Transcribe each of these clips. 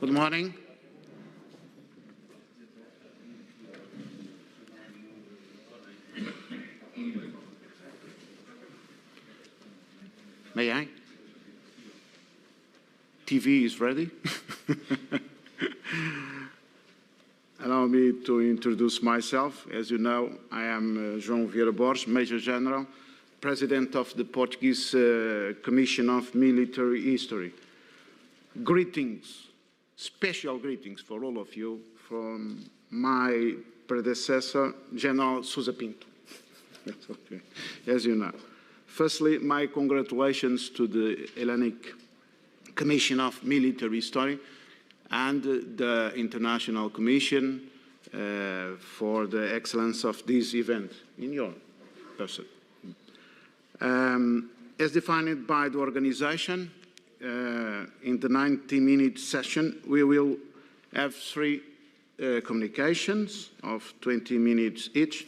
Good morning. May I? TV is ready. Allow me to introduce myself. As you know, I am João Vieira Borges, Major General, President of the Portuguese Commission of Military History. Greetings, special greetings for all of you from my predecessor, General Sousa Pinto. That's okay, as you know. Firstly, my congratulations to the Hellenic Commission of Military History and the International Commission for the excellence of this event in your person. As defined by the organization, in the 90-minute session, we will have three communications of 20 minutes each,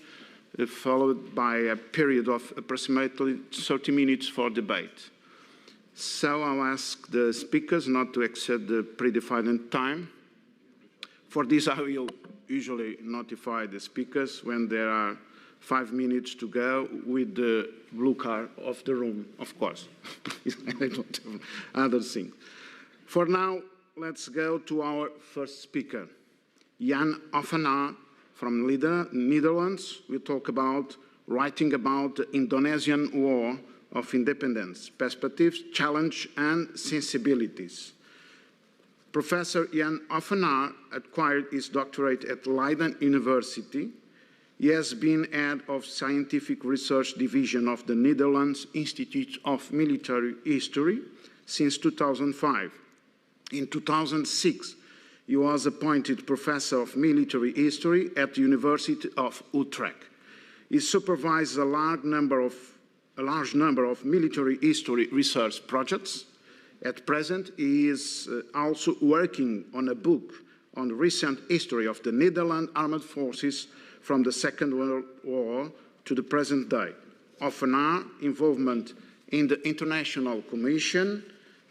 followed by a period of approximately 30 minutes for debate. So I'll ask the speakers not to exceed the predefined time. For this, I will usually notify the speakers when there are 5 minutes to go with the blue card of the room, of course. I don't have other things. For now, let's go to our first speaker. Jan Offenaar from Netherlands will talk about writing about the Indonesian War of Independence, perspectives, challenge, and sensibilities. Professor Jan Offenaar acquired his doctorate at Leiden University. He has been head of Scientific Research Division of the Netherlands Institute of Military History since 2005. In 2006, he was appointed Professor of Military History at the University of Utrecht. He supervised a large number of military history research projects. At present, he is also working on a book on the recent history of the Netherlands Armed Forces from the Second World War to the present day. Our involvement in the International Commission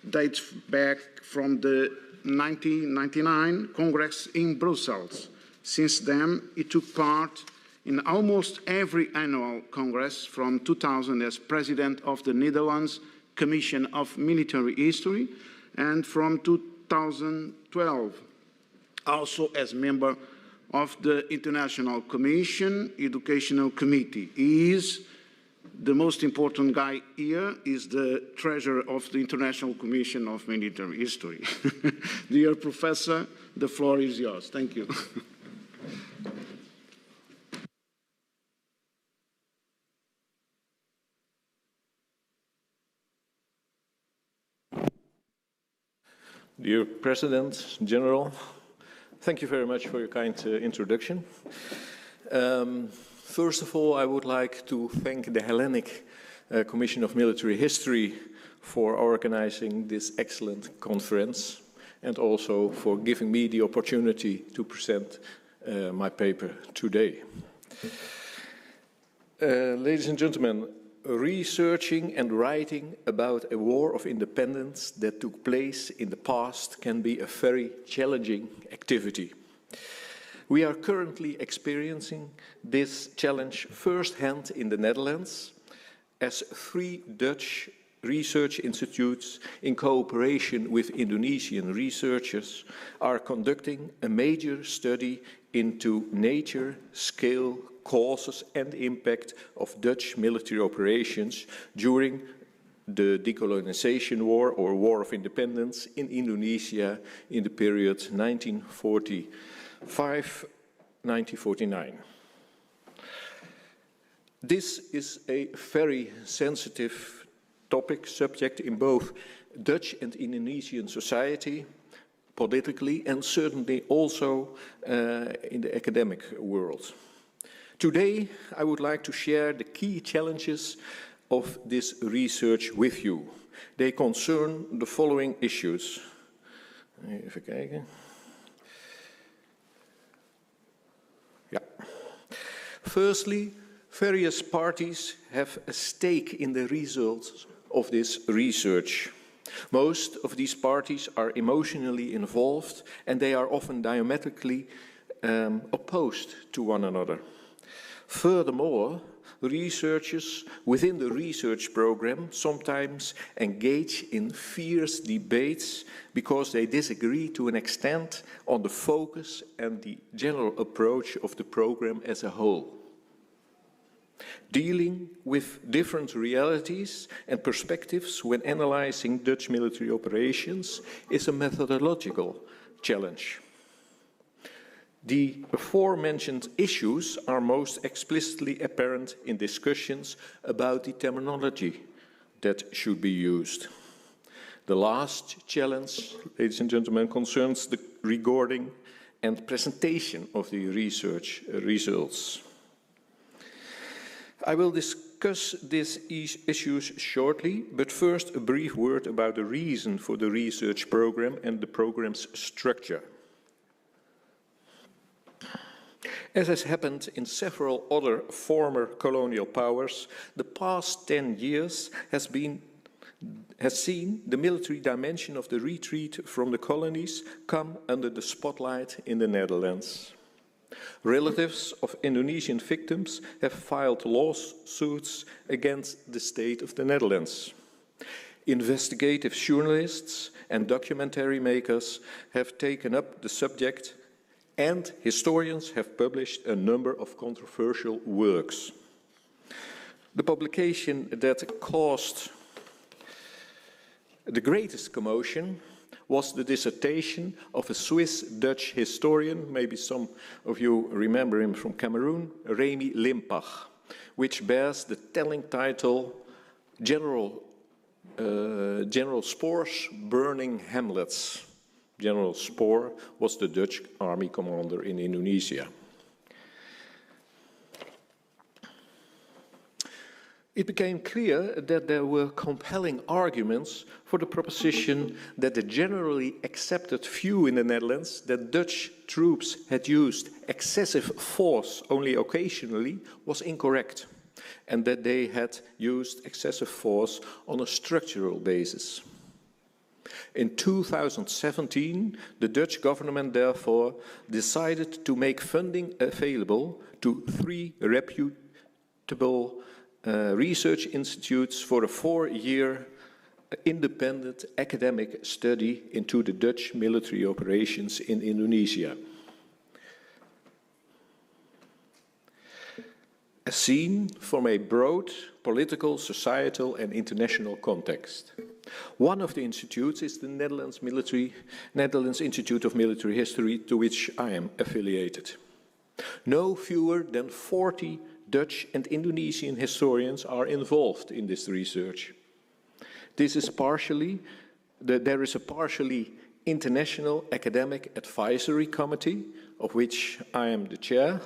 dates back from the 1999 Congress in Brussels. Since then, he took part in almost every annual Congress from 2000 as President of the Netherlands Commission of Military History and from 2012 also as member of the International Commission Educational Committee. He is the most important guy here, is the treasurer of the International Commission of Military History. Dear Professor, the floor is yours. Thank you. Dear President General, thank you very much for your kind introduction. First of all, I would like to thank the Hellenic Commission of Military History for organizing this excellent conference and also for giving me the opportunity to present my paper today. Ladies and gentlemen, researching and writing about a war of independence that took place in the past can be a very challenging activity. We are currently experiencing this challenge firsthand in the Netherlands, as 3 Dutch research institutes in cooperation with Indonesian researchers are conducting a major study into nature, scale, causes and impact of Dutch military operations during the decolonization war or War of Independence in Indonesia in the period 1945-1949. This is a very sensitive subject in both Dutch and Indonesian society, politically, and certainly also in the academic world. Today, I would like to share the key challenges of this research with you. They concern the following issues. Even kijken. Ja. Firstly, various parties have a stake in the results of this research. Most of these parties are emotionally involved and they are often diametrically opposed to one another. Furthermore, researchers within the research program sometimes engage in fierce debates because they disagree to an extent on the focus and the general approach of the program as a whole. Dealing with different realities and perspectives when analyzing Dutch military operations is a methodological challenge. The aforementioned issues are most explicitly apparent in discussions about the terminology that should be used. The last challenge, ladies and gentlemen, concerns the recording and presentation of the research results. I will discuss these issues shortly, but first a brief word about the reason for the research program and the program's structure. As has happened in several other former colonial powers, the past 10 years has seen the military dimension of the retreat from the colonies come under the spotlight in the Netherlands. Relatives of Indonesian victims have filed lawsuits against the state of the Netherlands. Investigative journalists and documentary makers have taken up the subject, and historians have published a number of controversial works. The publication that caused the greatest commotion was the dissertation of a Swiss-Dutch historian, maybe some of you remember him from Cameroon, Remy Limpach, which bears the telling title General Spoor's Burning Hamlets. General Spoor was the Dutch army commander in Indonesia. It became clear that there were compelling arguments for the proposition that the generally accepted view in the Netherlands that Dutch troops had used excessive force only occasionally was incorrect, and that they had used excessive force on a structural basis. In 2017, the Dutch government therefore decided to make funding available to 3 reputable research institutes for a 4-year independent academic study into the Dutch military operations in Indonesia. As seen from a broad political, societal and international context. One of the institutes is the Netherlands Institute of Military History, to which I am affiliated. No fewer than 40 Dutch and Indonesian historians are involved in this research. There is a partially international academic advisory committee, of which I am the chair.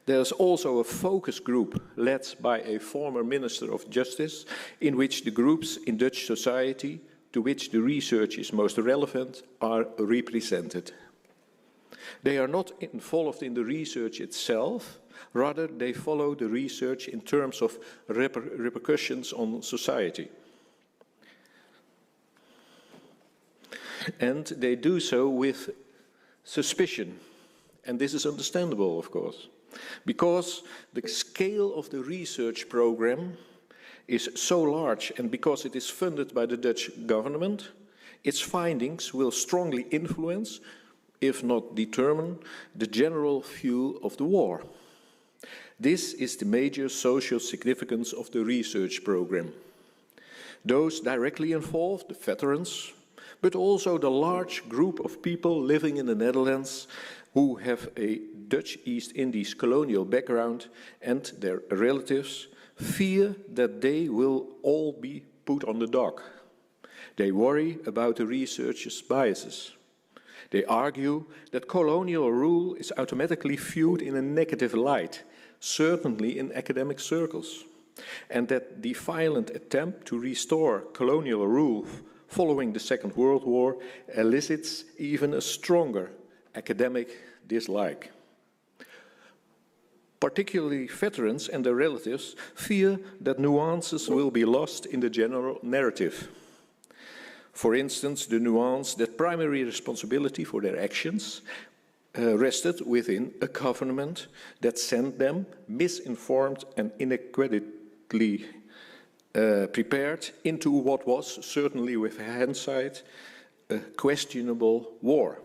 There is also a focus group led by a former Minister of Justice, in which the groups in Dutch society to which the research is most relevant are represented. They are not involved in the research itself, rather they follow the research in terms of repercussions on society. And they do so with suspicion, and this is understandable, of course, because the scale of the research program is so large, and because it is funded by the Dutch government, its findings will strongly influence, if not determine, the general view of the war. This is the major social significance of the research program. Those directly involved, the veterans, but also the large group of people living in the Netherlands who have a Dutch East Indies colonial background and their relatives, fear that they will all be put on the dock. They worry about the researchers' biases. They argue that colonial rule is automatically viewed in a negative light, certainly in academic circles, and that the violent attempt to restore colonial rule following the Second World War elicits even a stronger academic dislike. Particularly veterans and their relatives fear that nuances will be lost in the general narrative. For instance, the nuance that primary responsibility for their actions rested within a government that sent them misinformed and inadequately prepared into what was, certainly with hindsight, a questionable war.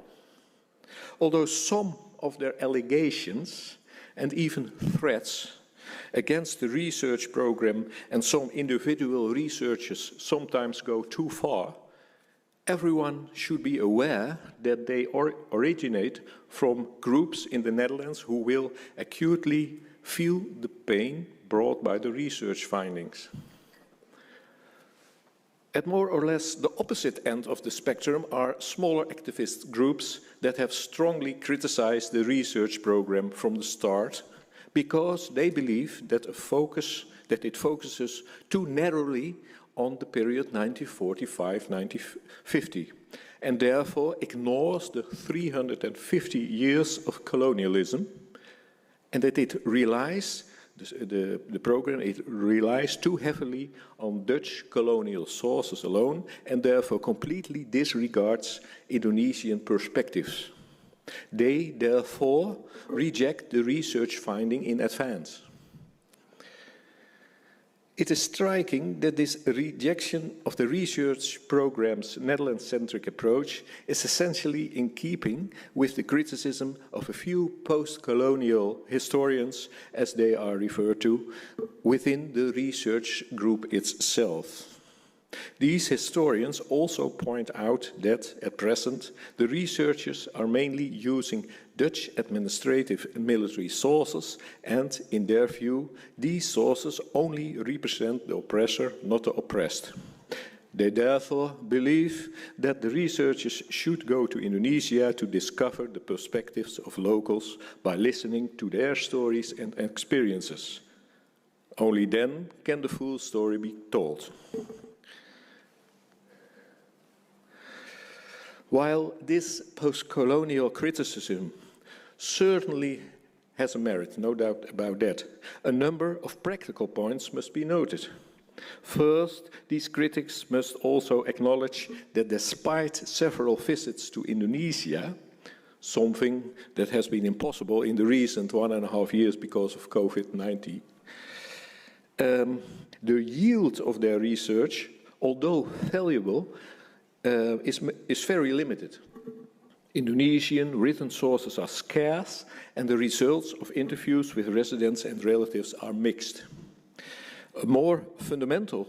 Although some of their allegations and even threats against the research program and some individual researchers sometimes go too far, everyone should be aware that they originate from groups in the Netherlands who will acutely feel the pain brought by the research findings. At more or less the opposite end of the spectrum are smaller activist groups that have strongly criticized the research program from the start because they believe that it focuses too narrowly on the period 1945-1950 and therefore ignores the 350 years of colonialism, and that it relies the program relies too heavily on Dutch colonial sources alone and therefore completely disregards Indonesian perspectives. They therefore reject the research finding in advance. It is striking that this rejection of the research program's Netherlands-centric approach is essentially in keeping with the criticism of a few post-colonial historians, as they are referred to, within the research group itself. These historians also point out that, at present, the researchers are mainly using Dutch administrative and military sources, and, in their view, these sources only represent the oppressor, not the oppressed. They therefore believe that the researchers should go to Indonesia to discover the perspectives of locals by listening to their stories and experiences. Only then can the full story be told. While this post-colonial criticism certainly has a merit, no doubt about that, a number of practical points must be noted. First, these critics must also acknowledge that despite several visits to Indonesia, something that has been impossible in the recent 1.5 years because of COVID-19, the yield of their research, although valuable, is very limited. Indonesian written sources are scarce, and the results of interviews with residents and relatives are mixed. A more fundamental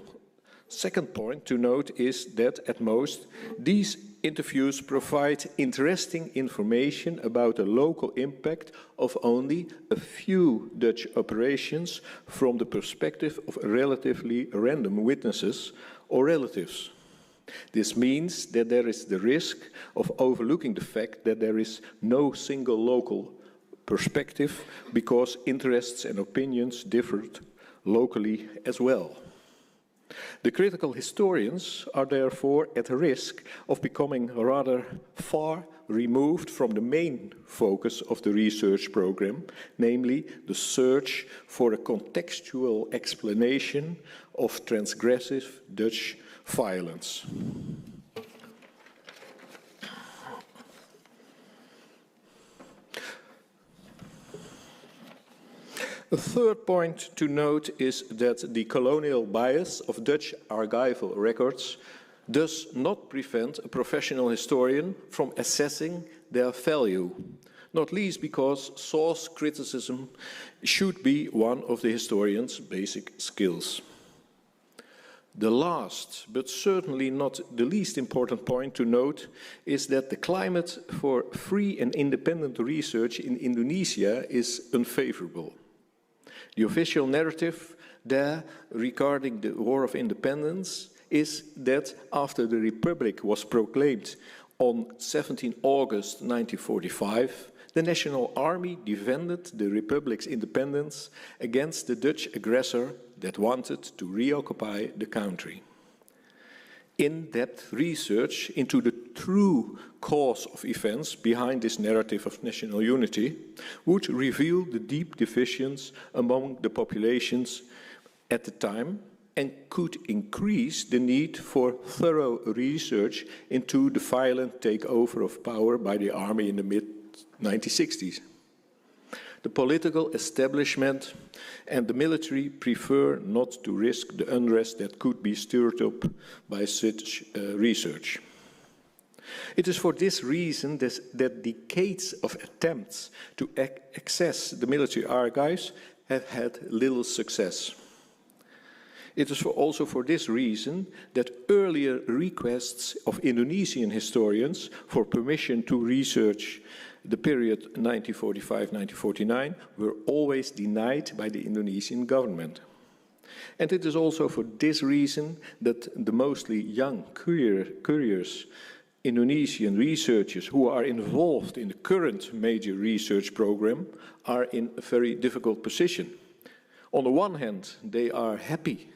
second point to note is that, at most, these interviews provide interesting information about the local impact of only a few Dutch operations from the perspective of relatively random witnesses or relatives. This means that there is the risk of overlooking the fact that there is no single local perspective because interests and opinions differed locally as well. The critical historians are therefore at risk of becoming rather far removed from the main focus of the research program, namely the search for a contextual explanation of transgressive Dutch violence. A third point to note is that the colonial bias of Dutch archival records does not prevent a professional historian from assessing their value, not least because source criticism should be one of the historian's basic skills. The last, but certainly not the least important point to note is that the climate for free and independent research in Indonesia is unfavorable. The official narrative there regarding the War of Independence is that after the Republic was proclaimed on 17 August 1945, the National Army defended the Republic's independence against the Dutch aggressor that wanted to reoccupy the country. In-depth research into the true cause of events behind this narrative of national unity would reveal the deep divisions among the populations at the time and could increase the need for thorough research into the violent takeover of power by the army in the mid-1960s. The political establishment and the military prefer not to risk the unrest that could be stirred up by such research. It is for this reason that decades of attempts to access the military archives have had little success. It is also for this reason that earlier requests of Indonesian historians for permission to research the period 1945-1949 were always denied by the Indonesian government. And it is also for this reason that the mostly young, curious Indonesian researchers who are involved in the current major research program are in a very difficult position. On the one hand, they are happy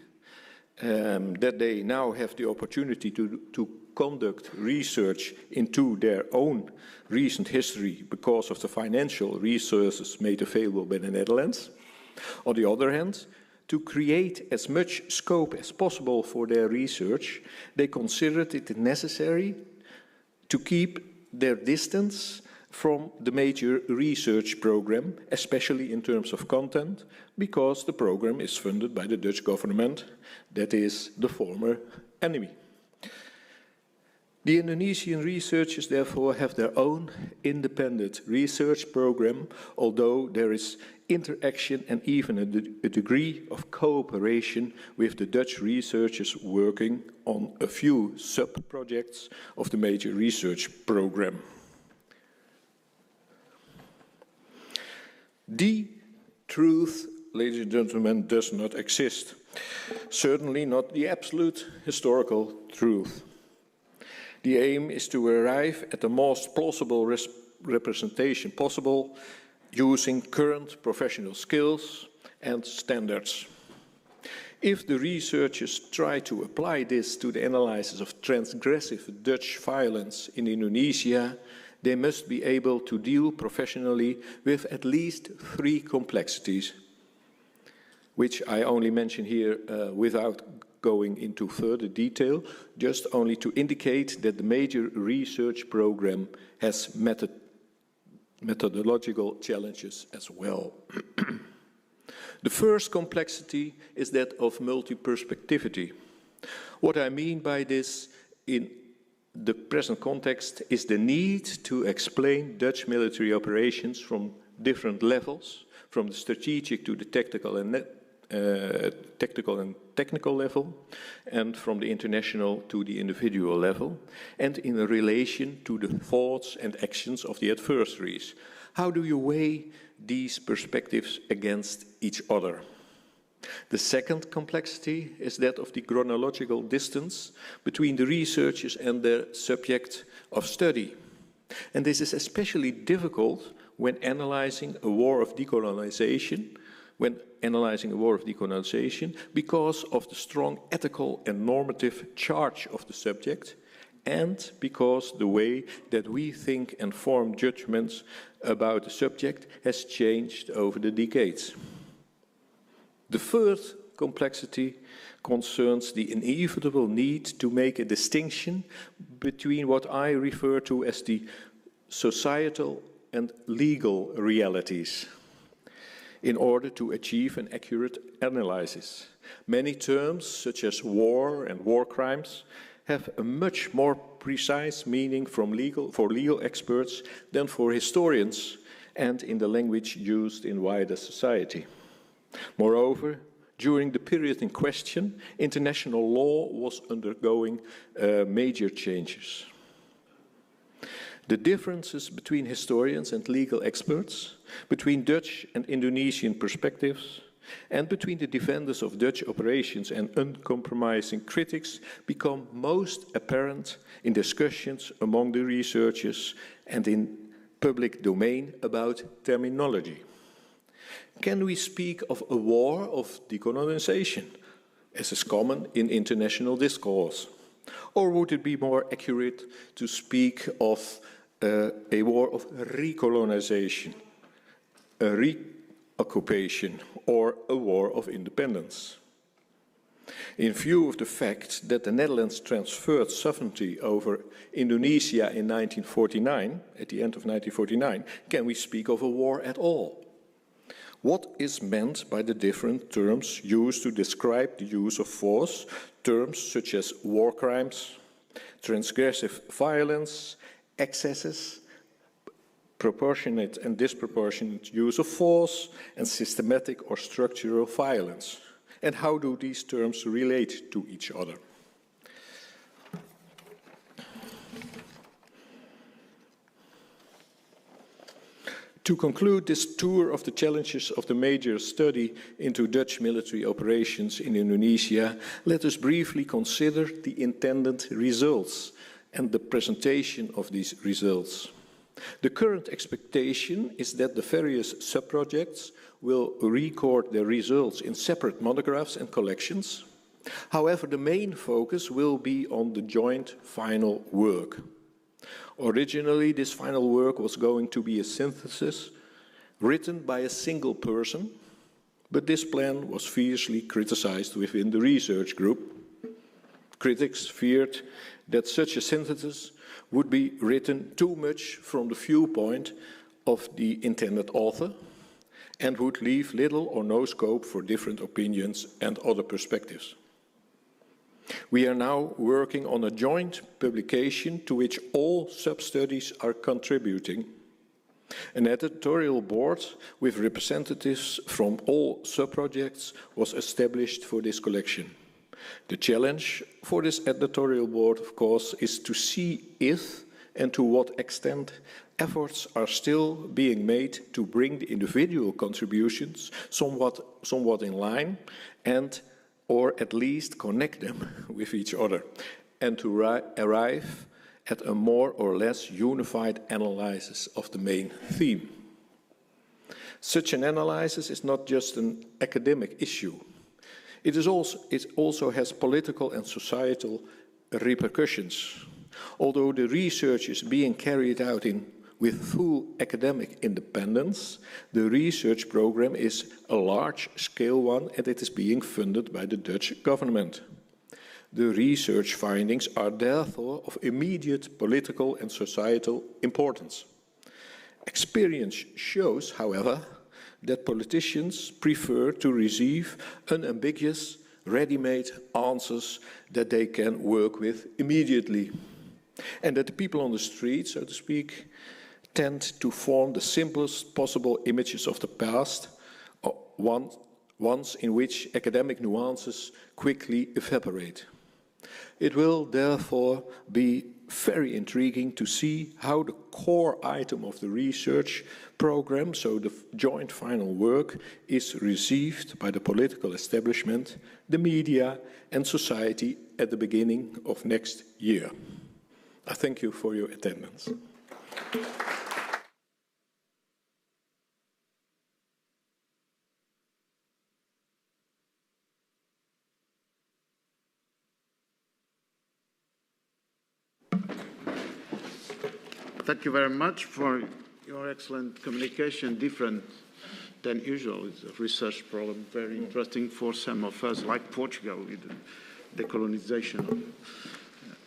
that they now have the opportunity to conduct research into their own recent history because of the financial resources made available by the Netherlands. On the other hand, to create as much scope as possible for their research, they considered it necessary to keep their distance from the major research program, especially in terms of content, because the program is funded by the Dutch government, that is the former enemy. The Indonesian researchers therefore have their own independent research program, although there is interaction and even a degree of cooperation with the Dutch researchers working on a few sub-projects of the major research program. The truth, ladies and gentlemen, does not exist. Certainly not the absolute historical truth. The aim is to arrive at the most plausible representation possible using current professional skills and standards. If the researchers try to apply this to the analysis of transgressive Dutch violence in Indonesia, they must be able to deal professionally with at least 3 complexities, which I only mention here without going into further detail, just only to indicate that the major research program has methodological challenges as well. The first complexity is that of multi-perspectivity. What I mean by this in the present context is the need to explain Dutch military operations from different levels, from the strategic to the tactical and technical level, and from the international to the individual level, and in relation to the thoughts and actions of the adversaries. How do you weigh these perspectives against each other? The second complexity is that of the chronological distance between the researchers and their subject of study. And this is especially difficult when analyzing a war of decolonization, because of the strong ethical and normative charge of the subject, and because the way that we think and form judgments about the subject has changed over the decades. The third complexity concerns the inevitable need to make a distinction between what I refer to as the societal and legal realities in order to achieve an accurate analysis. Many terms, such as war and war crimes, have a much more precise meaning for legal experts than for historians and in the language used in wider society. Moreover, during the period in question, international law was undergoing major changes. The differences between historians and legal experts, between Dutch and Indonesian perspectives, and between the defenders of Dutch operations and uncompromising critics become most apparent in discussions among the researchers and in public domain about terminology. Can we speak of a war of decolonization, as is common in international discourse? Or would it be more accurate to speak of a war of recolonization, a reoccupation, or a war of independence? In view of the fact that the Netherlands transferred sovereignty over Indonesia in 1949, at the end of 1949, can we speak of a war at all? What is meant by the different terms used to describe the use of force, terms such as war crimes, transgressive violence, excesses, proportionate and disproportionate use of force, and systematic or structural violence? And how do these terms relate to each other? To conclude this tour of the challenges of the major study into Dutch military operations in Indonesia, let us briefly consider the intended results and the presentation of these results. The current expectation is that the various sub-projects will record their results in separate monographs and collections. However, the main focus will be on the joint final work. Originally, this final work was going to be a synthesis written by a single person, but this plan was fiercely criticized within the research group. Critics feared that such a synthesis would be written too much from the viewpoint of the intended author and would leave little or no scope for different opinions and other perspectives. We are now working on a joint publication to which all sub-studies are contributing. An editorial board with representatives from all sub-projects was established for this collection. The challenge for this editorial board, of course, is to see if and to what extent efforts are still being made to bring the individual contributions somewhat in line and or at least connect them with each other and to arrive at a more or less unified analysis of the main theme. Such an analysis is not just an academic issue. It also has political and societal repercussions. Although the research is being carried out with full academic independence, the research program is a large-scale one and it is being funded by the Dutch government. The research findings are therefore of immediate political and societal importance. Experience shows, however, that politicians prefer to receive unambiguous, ready-made answers that they can work with immediately, and that the people on the street, so to speak, tend to form the simplest possible images of the past, ones in which academic nuances quickly evaporate. It will therefore be very intriguing to see how the core item of the research program, so the joint final work, is received by the political establishment, the media and society at the beginning of next year. I thank you for your attendance. Thank you very much for your excellent communication, different than usual. It's a research problem, very interesting for some of us, like Portugal, with the decolonization of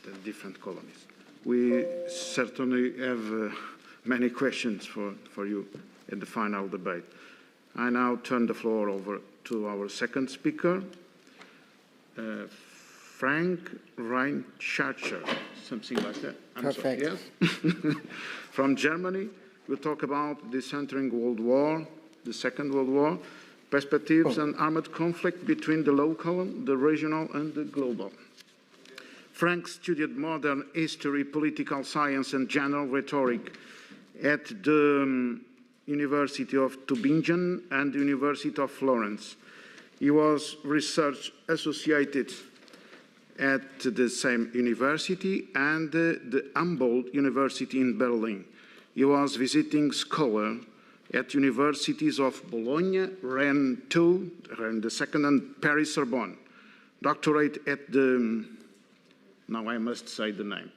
the different colonies. We certainly have many questions for you in the final debate. I now turn the floor over to our second speaker, Frank Reinschacher, something like that. Perfect. Yes. From Germany, we'll talk about the entering World War, the Second World War, perspectives and armed conflict between the local, the regional, and the global. Frank studied modern history, political science, and general rhetoric at the University of Tübingen and the University of Florence. He was research associated at the same university and the Humboldt University in Berlin. He was visiting scholar at universities of Bologna, Rennes II, Rennes II, and Paris Sorbonne. Doctorate at the, now I must say the name,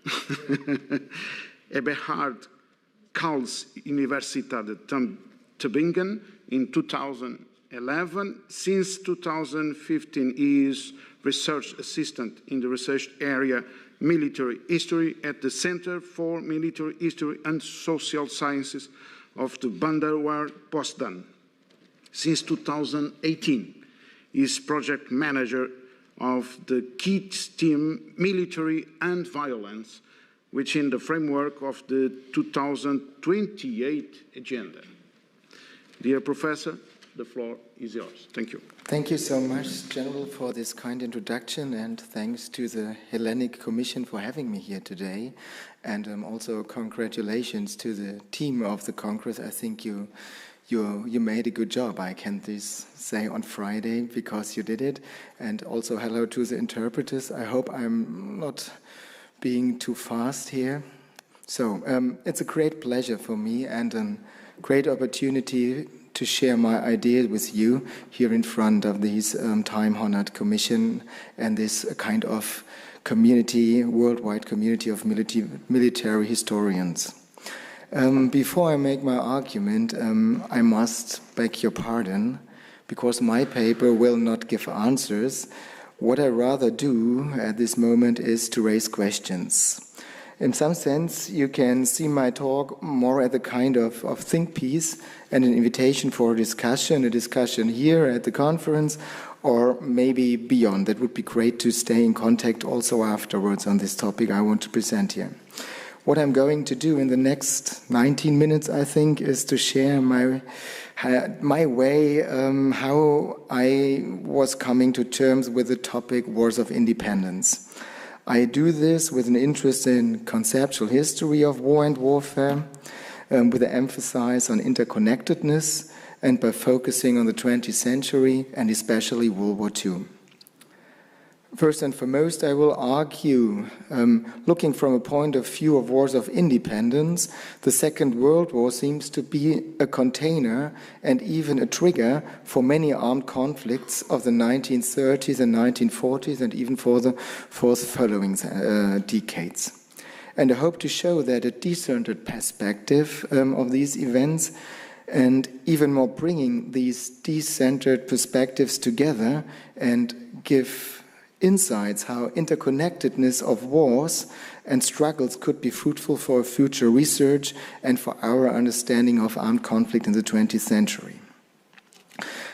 Eberhard Karls Universität Tübingen in 2011. Since 2015, he is research assistant in the research area Military History at the Center for Military History and Social Sciences of the Bundeswehr Potsdam. Since 2018, he is project manager of the KITS team Military and Violence, which in the framework of the 2028 agenda. Dear Professor, the floor is yours. Thank you. Thank you so much, General, for this kind introduction, and thanks to the Hellenic Commission for having me here today. And also congratulations to the team of the Congress. I think you made a good job, I can this say, on Friday, because you did it. And also hello to the interpreters. I hope I'm not being too fast here. So it's a great pleasure for me and a great opportunity to share my ideas with you here in front of this time-honored commission and this kind of community, worldwide community of military historians. Before I make my argument, I must beg your pardon, because my paper will not give answers. What I rather do at this moment is to raise questions. In some sense, you can see my talk more as a kind of think piece and an invitation for a discussion here at the conference, or maybe beyond. That would be great to stay in contact also afterwards on this topic I want to present here. What I'm going to do in the next 19 minutes, I think, is to share my way, how I was coming to terms with the topic wars of independence. I do this with an interest in conceptual history of war and warfare, with an emphasis on interconnectedness, and by focusing on the 20th century and especially World War II. First and foremost, I will argue, looking from a point of view of wars of independence, the Second World War seems to be a container and even a trigger for many armed conflicts of the 1930s and 1940s and even for the following decades. And I hope to show that a decentered perspective of these events, and even more bringing these decentered perspectives together and give insights how interconnectedness of wars and struggles could be fruitful for future research and for our understanding of armed conflict in the 20th century.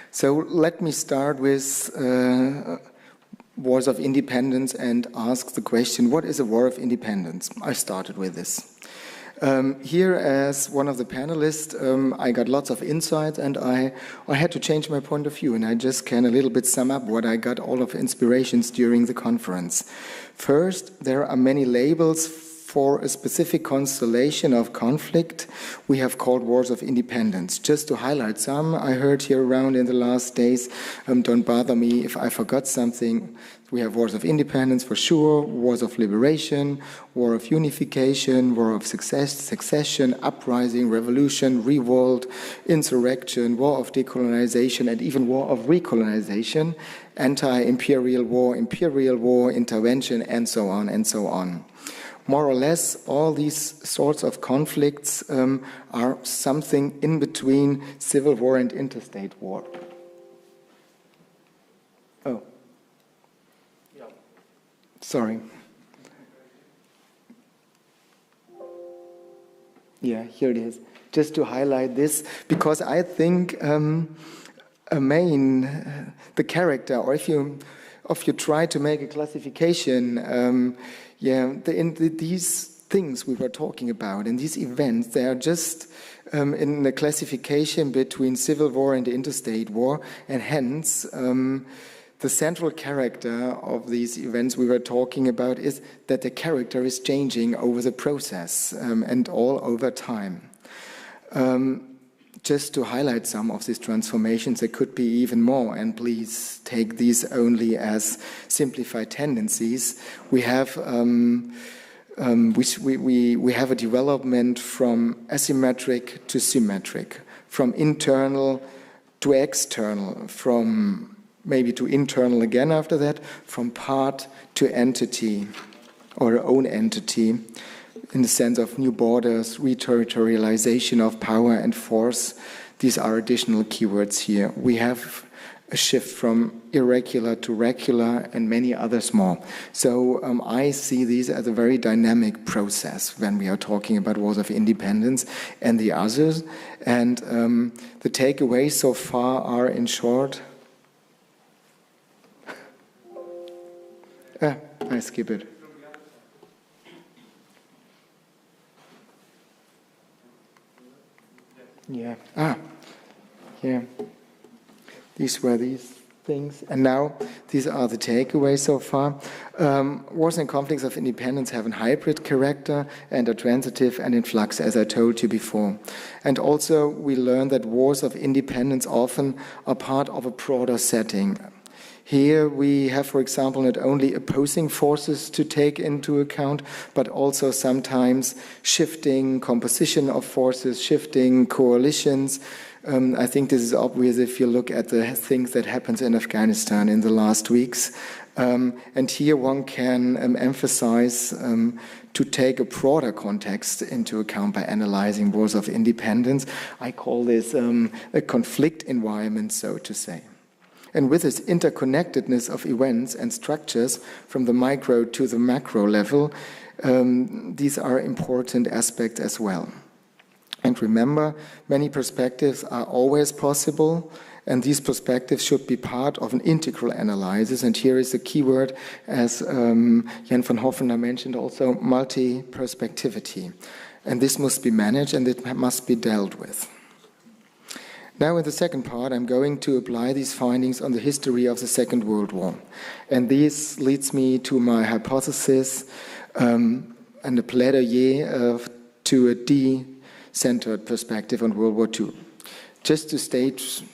So let me start with wars of independence and ask the question, what is a war of independence? I started with this. Here, as one of the panelists, I got lots of insights, and I had to change my point of view, and I just can a little bit sum up what I got all of inspirations during the conference. First, there are many labels for a specific constellation of conflict we have called wars of independence. Just to highlight some, I heard here around in the last days, don't bother me if I forgot something. We have wars of independence for sure, wars of liberation, war of unification, war of succession, uprising, revolution, revolt, insurrection, war of decolonization, and even war of recolonization, anti-imperial war, intervention, and so on and so on. More or less, all these sorts of conflicts are something in between civil war and interstate war. Oh. Sorry. Yeah, here it is. Just to highlight this, because I think the character, or if you try to make a classification, these things we were talking about and these events, they are just in the classification between civil war and interstate war, and hence the central character of these events we were talking about is that the character is changing over the process and all over time. Just to highlight some of these transformations, there could be even more, and please take these only as simplified tendencies. We have we have a development from asymmetric to symmetric, from internal to external, from maybe to internal again after that, from part to entity, or own entity, in the sense of new borders, reterritorialization of power and force. These are additional keywords here. We have a shift from irregular to regular and many others more. So I see these as a very dynamic process when we are talking about wars of independence and the others. And the takeaways so far are, in short, I skip it. Yeah. Yeah. These were these things. And now, these are the takeaways so far. Wars and conflicts of independence have a hybrid character and are transitive and in flux, as I told you before. And also, we learn that wars of independence often are part of a broader setting. Here we have, for example, not only opposing forces to take into account, but also sometimes shifting composition of forces, shifting coalitions. I think this is obvious if you look at the things that happens in Afghanistan in the last weeks. And here one can emphasize to take a broader context into account by analyzing wars of independence. I call this a conflict environment, so to say. And with this interconnectedness of events and structures from the micro to the macro level, these are important aspects as well. And remember, many perspectives are always possible, and these perspectives should be part of an integral analysis. And here is the key word, as Jan van Hoffener mentioned also, multi-perspectivity. And this must be managed and it must be dealt with. Now in the second part, I'm going to apply these findings on the history of the Second World War. And this leads me to my hypothesis and a plaidoyer to a D-centered perspective on World War II. Just to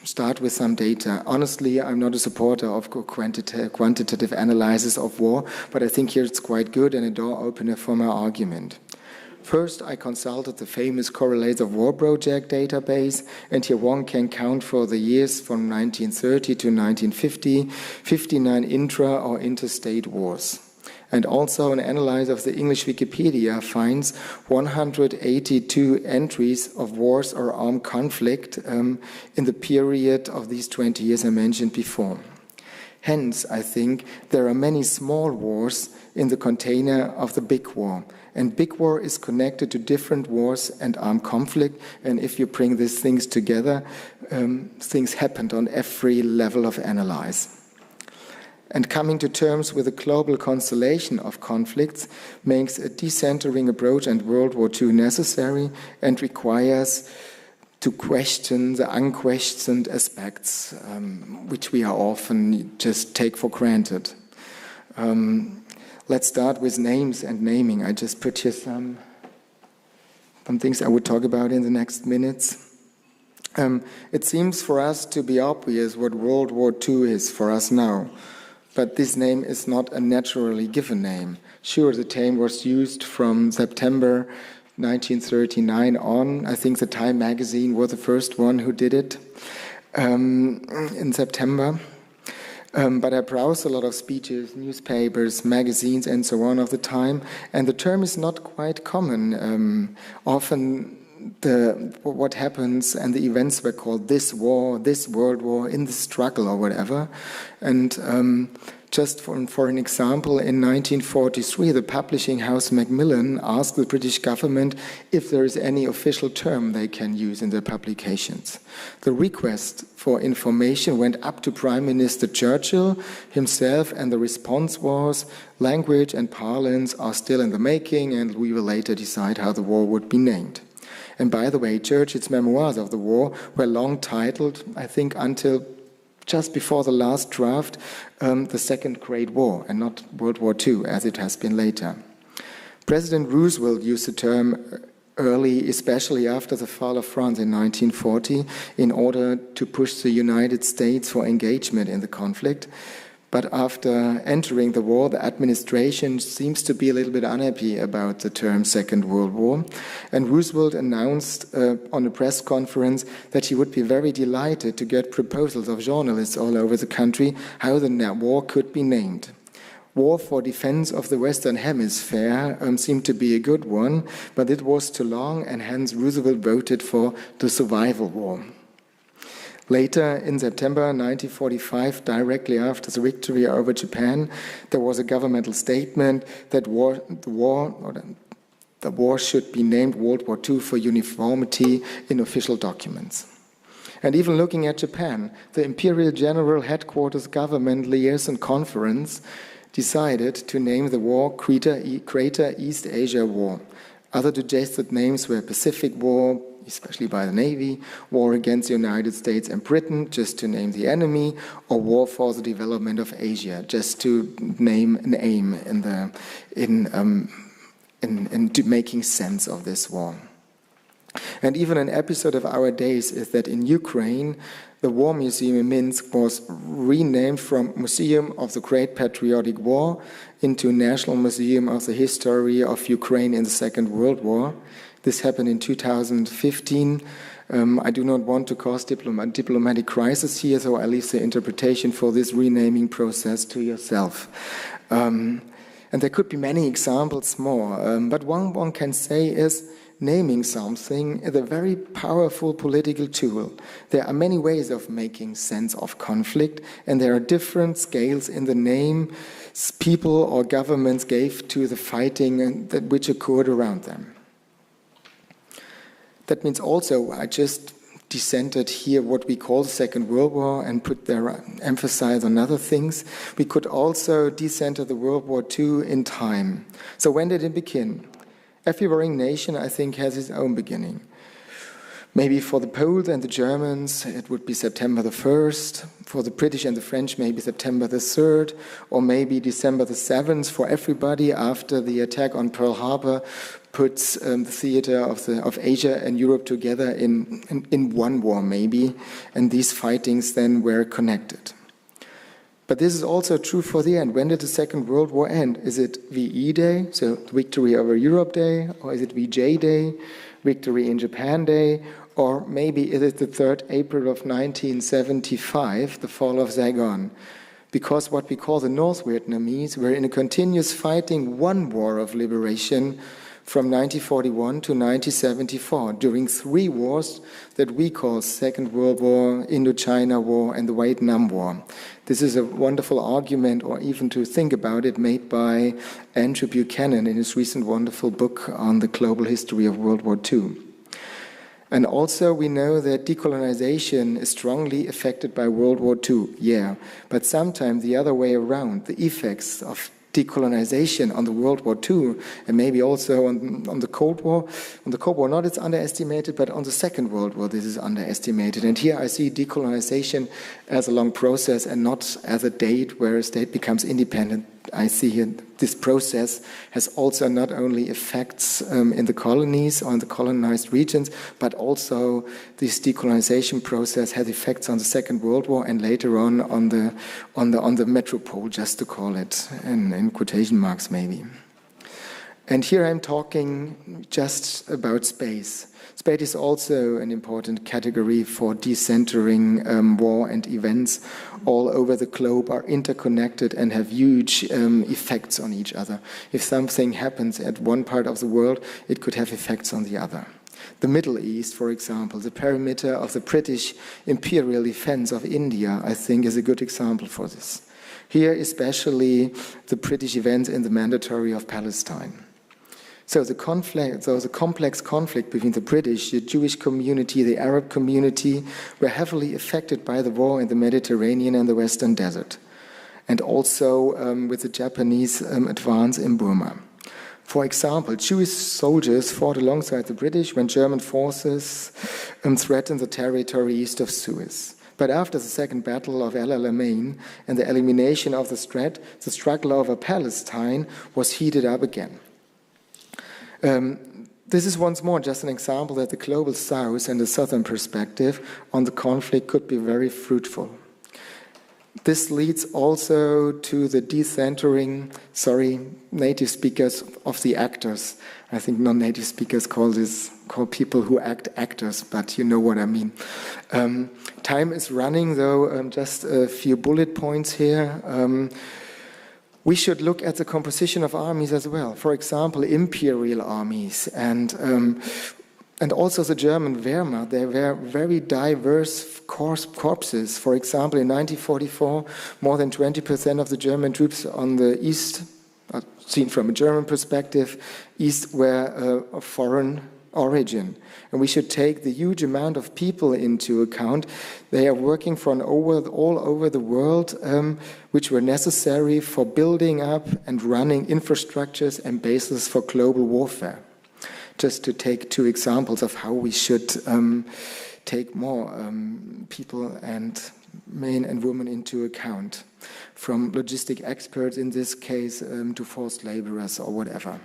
start with some data. Honestly, I'm not a supporter of quantitative analysis of war, but I think here it's quite good and a door opener for my argument. First, I consulted the famous Correlates of War Project database, and here one can count for the years from 1930 to 1950, 59 intra- or interstate wars. And also an analysis of the English Wikipedia finds 182 entries of wars or armed conflict in the period of these 20 years I mentioned before. Hence, I think there are many small wars in the container of the big war. And big war is connected to different wars and armed conflict. And if you bring these things together, things happened on every level of analysis. And coming to terms with a global constellation of conflicts makes a decentering approach and World War II necessary and requires to question the unquestioned aspects which we are often just take for granted. Let's start with names and naming. I just put here some things I would talk about in the next minutes. It seems for us to be obvious what World War II is for us now. But this name is not a naturally given name. Sure, the term was used from September 1939 on. I think the Time magazine was the first one who did it in September. But I browsed a lot of speeches, newspapers, magazines, and so on of the time, and the term is not quite common. Often what happens and the events were called this war, this world war, in the struggle or whatever. And just for an example, in 1943, the publishing house Macmillan asked the British government if there is any official term they can use in their publications. The request for information went up to Prime Minister Churchill himself, and the response was, language and parlance are still in the making, and we will later decide how the war would be named. And by the way, Churchill's memoirs of the war were long titled, I think, until just before the last draft, the Second Great War, and not World War II, as it has been later. President Roosevelt used the term early, especially after the fall of France in 1940, in order to push the United States for engagement in the conflict. But after entering the war, the administration seems to be a little bit unhappy about the term Second World War. And Roosevelt announced on a press conference that he would be very delighted to get proposals of journalists all over the country how the war could be named. War for Defense of the Western Hemisphere seemed to be a good one, but it was too long, and hence Roosevelt voted for the Survival War. Later, in September 1945, directly after the victory over Japan, there was a governmental statement that the war should be named World War II for uniformity in official documents. And even looking at Japan, the Imperial General Headquarters Government Liaison Conference decided to name the war Greater East Asia War. Other suggested names were Pacific War, especially by the Navy, War against the United States and Britain, just to name the enemy, or War for the Development of Asia, just to name an aim in making sense of this war. And even an episode of our days is that in Ukraine, the War Museum in Minsk was renamed from Museum of the Great Patriotic War into National Museum of the History of Ukraine in the Second World War. This happened in 2015. I do not want to cause diplomatic crisis here, so I leave the interpretation for this renaming process to yourself. And there could be many examples more, but one can say is naming something is a very powerful political tool. There are many ways of making sense of conflict, and there are different scales in the name people or governments gave to the fighting which occurred around them. That means also, I just decentered here what we call the Second World War and put their emphasis on other things. We could also decenter the World War II in time. So when did it begin? Every warring nation, I think, has its own beginning. Maybe for the Poles and the Germans, it would be September the 1st. For the British and the French, maybe September the 3rd, or maybe December the 7th. For everybody, after the attack on Pearl Harbor, puts the theater of Asia and Europe together in one war, maybe. And these fightings then were connected. But this is also true for the end. When did the Second World War end? Is it VE Day, so Victory over Europe Day, or is it VJ Day, Victory in Japan Day, or maybe is it the 3rd April of 1975, the fall of Saigon? Because what we call the North Vietnamese were in a continuous fighting one war of liberation from 1941 to 1974, during 3 wars that we call Second World War, Indochina War, and the Vietnam War. This is a wonderful argument, or even to think about it, made by Andrew Buchanan in his recent wonderful book on the global history of World War II. And also we know that decolonization is strongly affected by World War II, yeah, but sometimes the other way around, the effects of decolonization on the World War II, and maybe also on the Cold War. On the Cold War, not it's underestimated, but on the Second World War, this is underestimated. And here I see decolonization as a long process and not as a date where a state becomes independent. I see here this process has also not only effects in the colonies or in the colonized regions, but also this decolonization process has effects on the Second World War and later on the metropole, just to call it, in quotation marks maybe. And here I'm talking just about space. Space is also an important category for decentering war and events all over the globe are interconnected and have huge effects on each other. If something happens at one part of the world, it could have effects on the other. The Middle East, for example, the perimeter of the British imperial defense of India, I think, is a good example for this. Here, especially the British events in the Mandatory of Palestine. So the complex conflict between the British, the Jewish community, the Arab community were heavily affected by the war in the Mediterranean and the Western Desert, and also with the Japanese advance in Burma. For example, Jewish soldiers fought alongside the British when German forces threatened the territory east of Suez. But after the Second Battle of El Alamein and the elimination of the Strait, the struggle over Palestine was heated up again. This is once more just an example that the global south and the southern perspective on the conflict could be very fruitful. This leads also to the decentering, native speakers of the actors. I think non-native speakers call people who act actors, but you know what I mean. Time is running, though, just a few bullet points here. We should look at the composition of armies as well. For example, imperial armies and also the German Wehrmacht. They were very diverse corpses. For example, in 1944, more than 20% of the German troops on the east, seen from a German perspective, east were of foreign origin. And we should take the huge amount of people into account. They are working from all over the world, which were necessary for building up and running infrastructures and bases for global warfare. Just to take 2 examples of how we should take more people and men and women into account, from logistic experts in this case to forced laborers or whatever.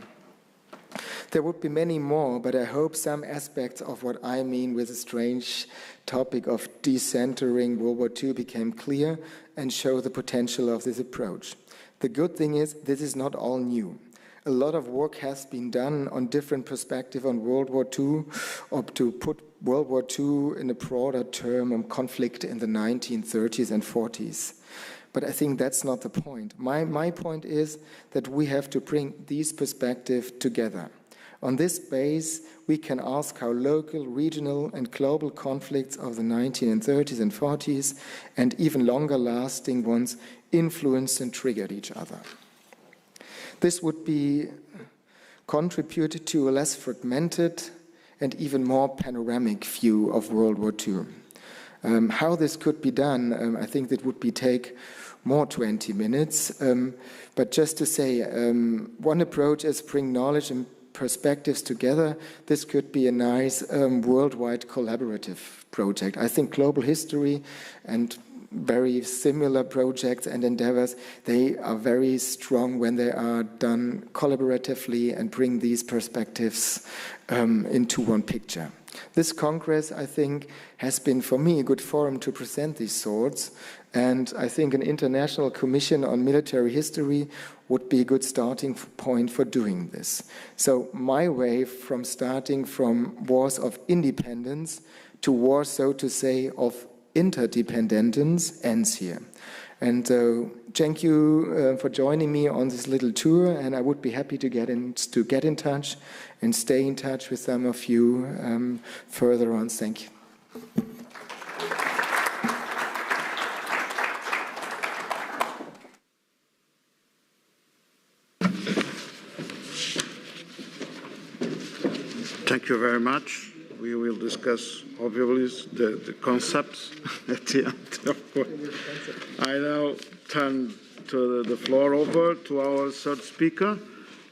There would be many more, but I hope some aspects of what I mean with the strange topic of decentering World War II became clear and show the potential of this approach. The good thing is, this is not all new. A lot of work has been done on different perspectives on World War II, or to put World War II in a broader term, conflict in the 1930s and 40s. But I think that's not the point. My point is that we have to bring these perspectives together. On this base, we can ask how local, regional, and global conflicts of the 1930s and 40s, and even longer-lasting ones, influenced and triggered each other. This would be contributed to a less fragmented and even more panoramic view of World War II. How this could be done, I think that would take more 20 minutes. But just to say, one approach is bring knowledge and perspectives together. This could be a nice worldwide collaborative project. I think global history and very similar projects and endeavors, they are very strong when they are done collaboratively and bring these perspectives into one picture. This Congress, I think, has been, for me, a good forum to present these thoughts, and I think an international commission on military history would be a good starting point for doing this. So my way from starting from wars of independence to wars, so to say, of interdependence ends here. And thank you for joining me on this little tour, and I would be happy to get in touch and stay in touch with some of you further on. Thank you. Thank you very much. We will discuss, obviously, the concepts at the end, of course. I now turn the floor over to our third speaker,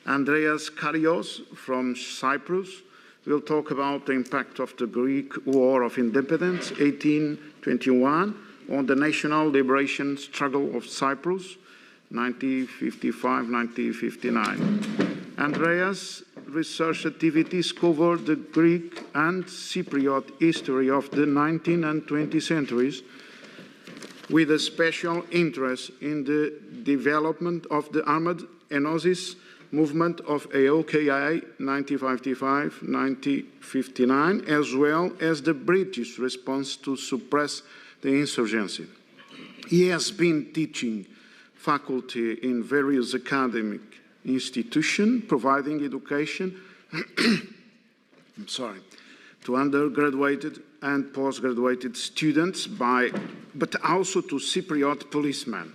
Andreas Karios from Cyprus. We'll talk about the impact of the Greek War of Independence, 1821, on the national liberation struggle of Cyprus, 1955-1959. Andreas' research activities cover the Greek and Cypriot history of the 19th and 20th centuries, with a special interest in the development of the armed enosis movement of AOKI 1955-1959, as well as the British response to suppress the insurgency. He has been teaching faculty in various academic institutions, providing education to undergraduate and postgraduate students, but also to Cypriot policemen.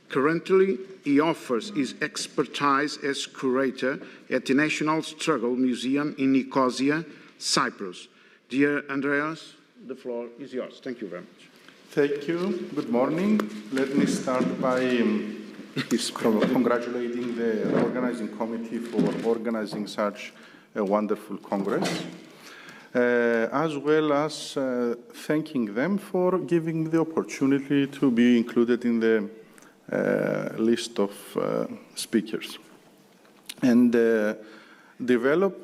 Currently, he offers his expertise as curator at the National Struggle Museum in Nicosia, Cyprus. Dear Andreas, the floor is yours. Thank you very much. Thank you. Good morning. Let me start by congratulating the organizing committee for organizing such a wonderful Congress, as well as thanking them for giving me the opportunity to be included in the list of speakers and develop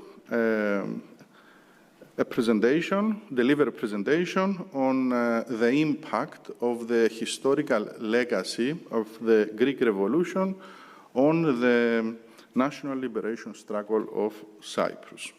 deliver a presentation on the impact of the historical legacy of the Greek Revolution on the national liberation struggle of Cyprus.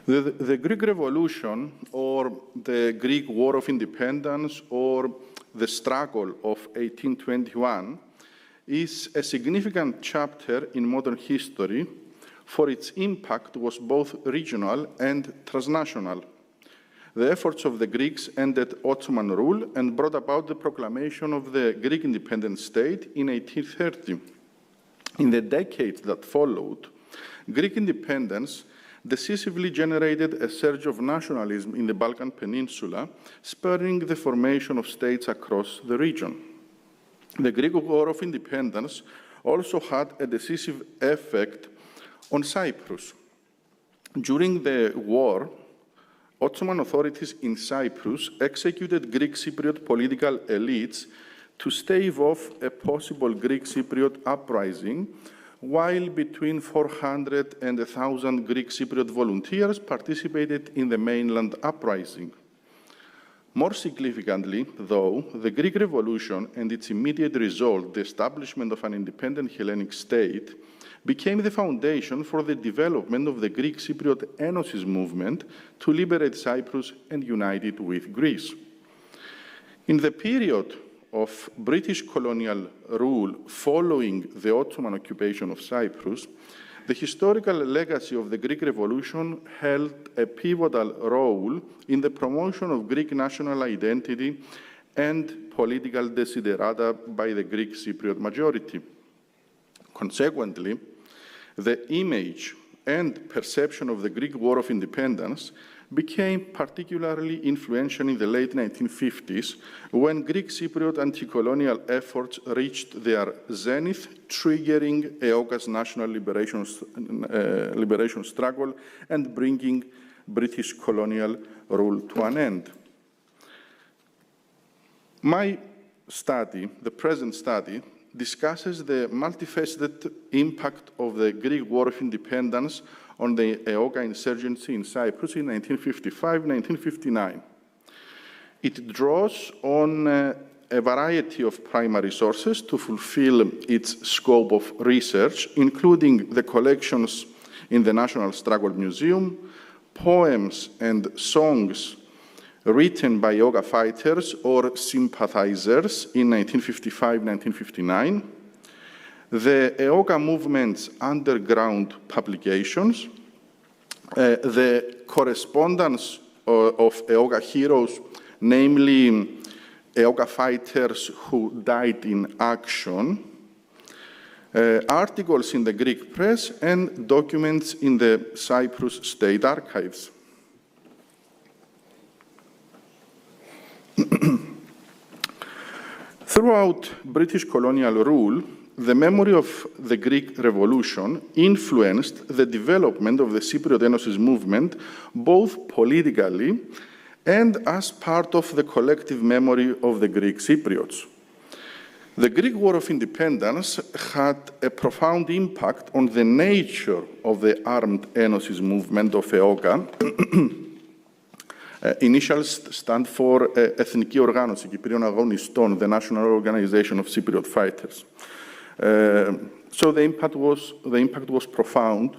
The Greek Revolution, or the Greek War of Independence, or the struggle of 1821, is a significant chapter in modern history, for its impact was both regional and transnational. The efforts of the Greeks ended Ottoman rule and brought about the proclamation of the Greek independent state in 1830. In the decades that followed, Greek independence decisively generated a surge of nationalism in the Balkan Peninsula, spurring the formation of states across the region. The Greek War of Independence also had a decisive effect on Cyprus. During the war, Ottoman authorities in Cyprus executed Greek Cypriot political elites to stave off a possible Greek Cypriot uprising, while between 400 and 1,000 Greek Cypriot volunteers participated in the mainland uprising. More significantly, though, the Greek Revolution and its immediate result, the establishment of an independent Hellenic state, became the foundation for the development of the Greek Cypriot Enosis movement to liberate Cyprus and unite it with Greece. In the period of British colonial rule following the Ottoman occupation of Cyprus, the historical legacy of the Greek Revolution held a pivotal role in the promotion of Greek national identity and political desiderata by the Greek Cypriot majority. Consequently, the image and perception of the Greek War of Independence became particularly influential in the late 1950s, when Greek Cypriot anti-colonial efforts reached their zenith, triggering EOKA's national liberation struggle and bringing British colonial rule to an end. My study, the present study, discusses the multifaceted impact of the Greek War of Independence on the EOKA insurgency in Cyprus in 1955-1959. It draws on a variety of primary sources to fulfill its scope of research, including the collections in the National Struggle Museum, poems and songs written by EOKA fighters or sympathizers in 1955-1959, the EOKA movement's underground publications, the correspondence of EOKA heroes, namely EOKA fighters who died in action, articles in the Greek press, and documents in the Cyprus State Archives. Throughout British colonial rule, the memory of the Greek Revolution influenced the development of the Cypriot Enosis movement, both politically and as part of the collective memory of the Greek Cypriots. The Greek War of Independence had a profound impact on the nature of the armed Enosis movement of EOKA. Initials stand for Ethniική Οργάνωση Κυπρίων Αγωνιστών, the national organization of Cypriot fighters. So the impact was profound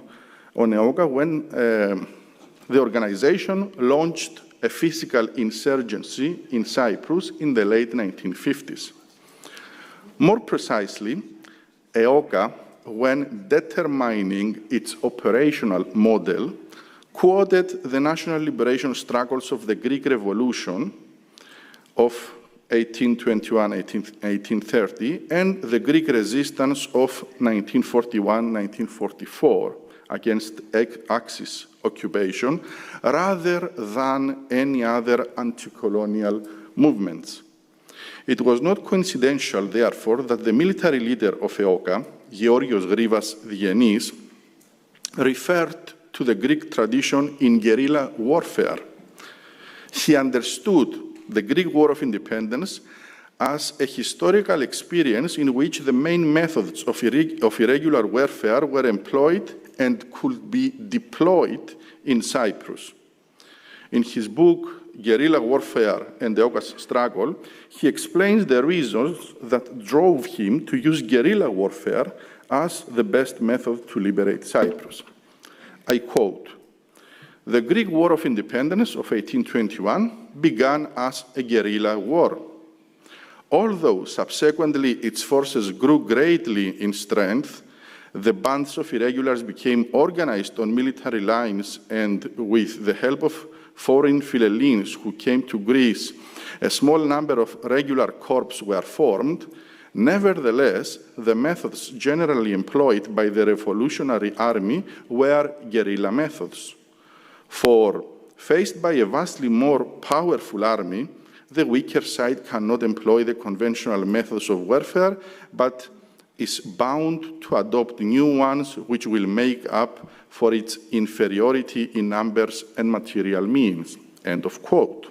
on EOKA when the organization launched a physical insurgency in Cyprus in the late 1950s. More precisely, EOKA, when determining its operational model, quoted the national liberation struggles of the Greek Revolution of 1821-1830 and the Greek resistance of 1941-1944 against Axis occupation, rather than any other anti-colonial movements. It was not coincidental, therefore, that the military leader of EOKA, Georgios Grivas Digenis, referred to the Greek tradition in guerrilla warfare. He understood the Greek War of Independence as a historical experience in which the main methods of irregular warfare were employed and could be deployed in Cyprus. In his book, Guerrilla Warfare and the EOKA's Struggle, he explains the reasons that drove him to use guerrilla warfare as the best method to liberate Cyprus. I quote, "The Greek War of Independence of 1821 began as a guerrilla war. Although subsequently its forces grew greatly in strength, the bands of irregulars became organized on military lines, and with the help of foreign Philhellenes who came to Greece, a small number of regular corps were formed. Nevertheless, the methods generally employed by the revolutionary army were guerrilla methods. For, faced by a vastly more powerful army, the weaker side cannot employ the conventional methods of warfare, but is bound to adopt new ones which will make up for its inferiority in numbers and material means." End of quote.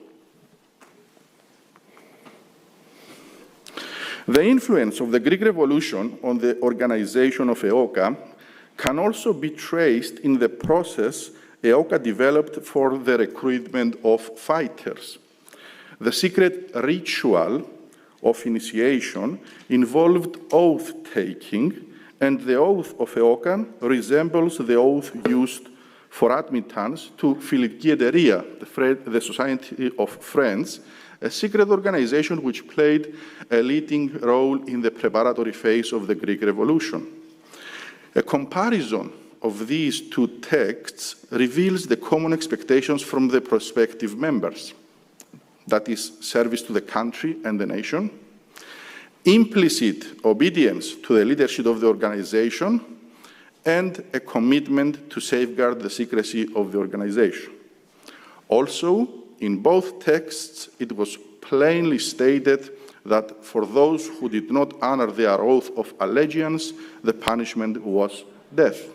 The influence of the Greek Revolution on the organization of EOKA can also be traced in the process EOKA developed for the recruitment of fighters. The secret ritual of initiation involved oath-taking and the oath of EOKA resembles the oath used for admittance to Φιλικιεταιρεία, the Society of Friends, a secret organization which played a leading role in the preparatory phase of the Greek Revolution. A comparison of these two texts reveals the common expectations from the prospective members, that is, service to the country and the nation, implicit obedience to the leadership of the organization, and a commitment to safeguard the secrecy of the organization. Also, in both texts, it was plainly stated that for those who did not honor their oath of allegiance, the punishment was death.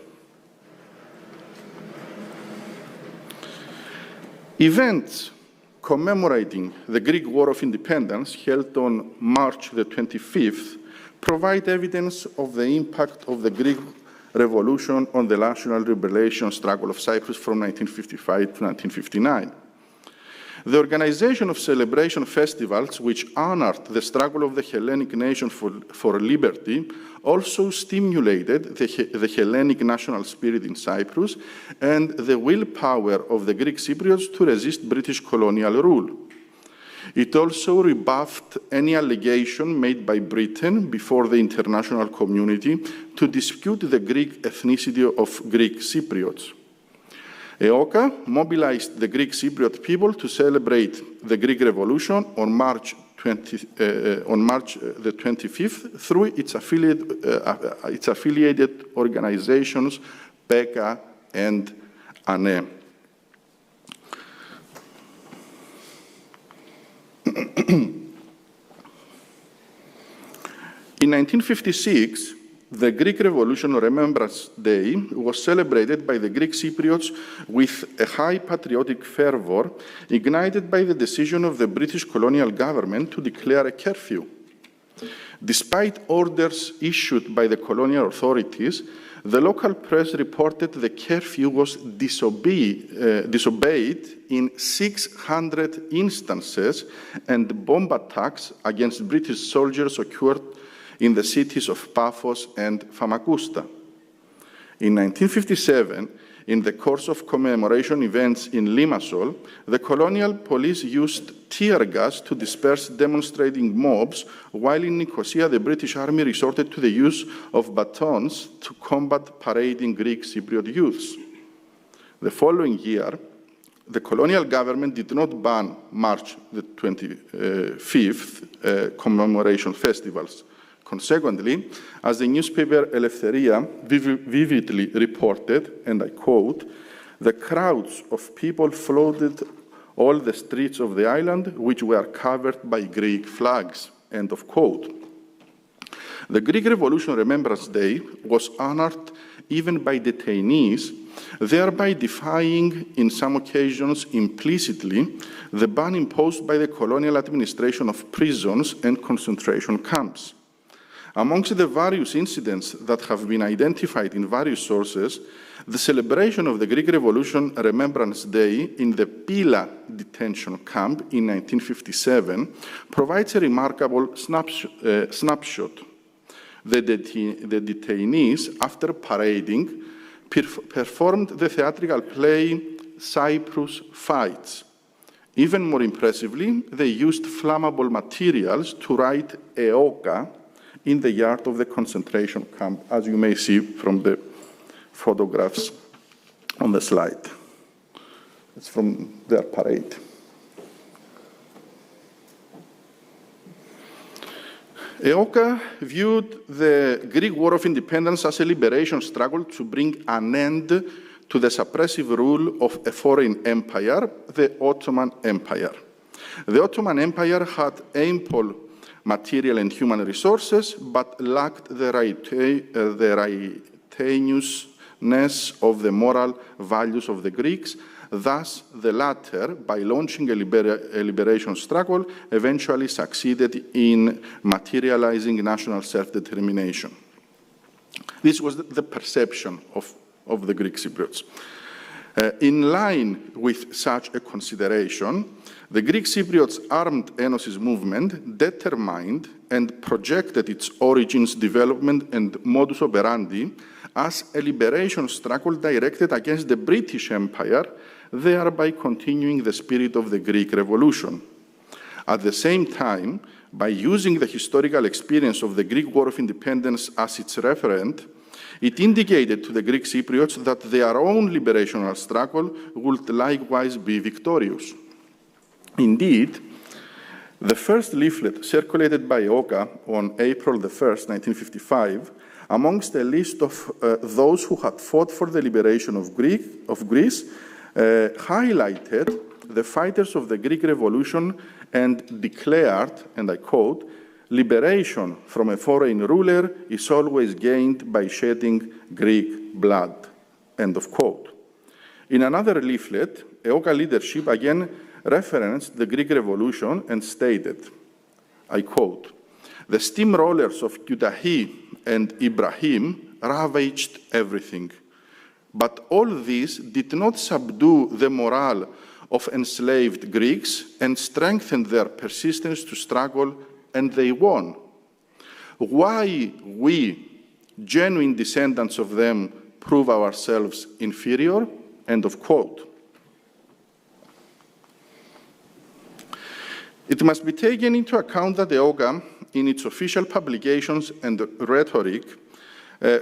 Events commemorating the Greek War of Independence, held on March the 25th, provide evidence of the impact of the Greek Revolution on the national liberation struggle of Cyprus from 1955 to 1959. The organization of celebration festivals, which honored the struggle of the Hellenic nation for liberty, also stimulated the Hellenic national spirit in Cyprus and the willpower of the Greek Cypriots to resist British colonial rule. It also rebuffed any allegation made by Britain before the international community to dispute the Greek ethnicity of Greek Cypriots. EOKA mobilized the Greek Cypriot people to celebrate the Greek Revolution on March the 25th through its affiliated organizations, PECA and ANE. In 1956, the Greek Revolution Remembrance Day was celebrated by the Greek Cypriots with a high patriotic fervor, ignited by the decision of the British colonial government to declare a curfew. Despite orders issued by the colonial authorities, the local press reported the curfew was disobeyed in 600 instances, and bomb attacks against British soldiers occurred in the cities of Paphos and Famagusta. In 1957, in the course of commemoration events in Limassol, the colonial police used tear gas to disperse demonstrating mobs, while in Nicosia, the British Army resorted to the use of batons to combat parading Greek Cypriot youths. The following year, the colonial government did not ban March the 25th commemoration festivals. Consequently, as the newspaper Eleftheria vividly reported, and I quote, "The crowds of people flooded all the streets of the island, which were covered by Greek flags," end of quote. The Greek Revolution Remembrance Day was honored even by detainees, thereby defying, in some occasions implicitly, the ban imposed by the colonial administration of prisons and concentration camps. Amongst the various incidents that have been identified in various sources, the celebration of the Greek Revolution Remembrance Day in the Pila detention camp in 1957 provides a remarkable snapshot. The detainees, after parading, performed the theatrical play Cyprus Fights. Even more impressively, they used flammable materials to write EOKA in the yard of the concentration camp, as you may see from the photographs on the slide. It's from their parade. EOKA viewed the Greek War of Independence as a liberation struggle to bring an end to the suppressive rule of a foreign empire, the Ottoman Empire. The Ottoman Empire had ample material and human resources, but lacked the righteousness of the moral values of the Greeks. Thus, the latter, by launching a liberation struggle, eventually succeeded in materializing national self-determination. This was the perception of the Greek Cypriots. In line with such a consideration, the Greek Cypriots Armed Enosis movement determined and projected its origins, development, and modus operandi as a liberation struggle directed against the British Empire, thereby continuing the spirit of the Greek Revolution. At the same time, by using the historical experience of the Greek War of Independence as its referent, it indicated to the Greek Cypriots that their own liberational struggle would likewise be victorious. Indeed, the first leaflet circulated by EOKA on April the 1st, 1955, amongst a list of those who had fought for the liberation of Greece, highlighted the fighters of the Greek Revolution and declared, and I quote, "Liberation from a foreign ruler is always gained by shedding Greek blood," end of quote. In another leaflet, EOKA leadership again referenced the Greek Revolution and stated, I quote, "The steamrollers of Kütahy and Ibrahim ravaged everything. But all this did not subdue the morale of enslaved Greeks and strengthened their persistence to struggle, and they won. Why we, genuine descendants of them, prove ourselves inferior?" End of quote. It must be taken into account that the EOKA, in its official publications and rhetoric,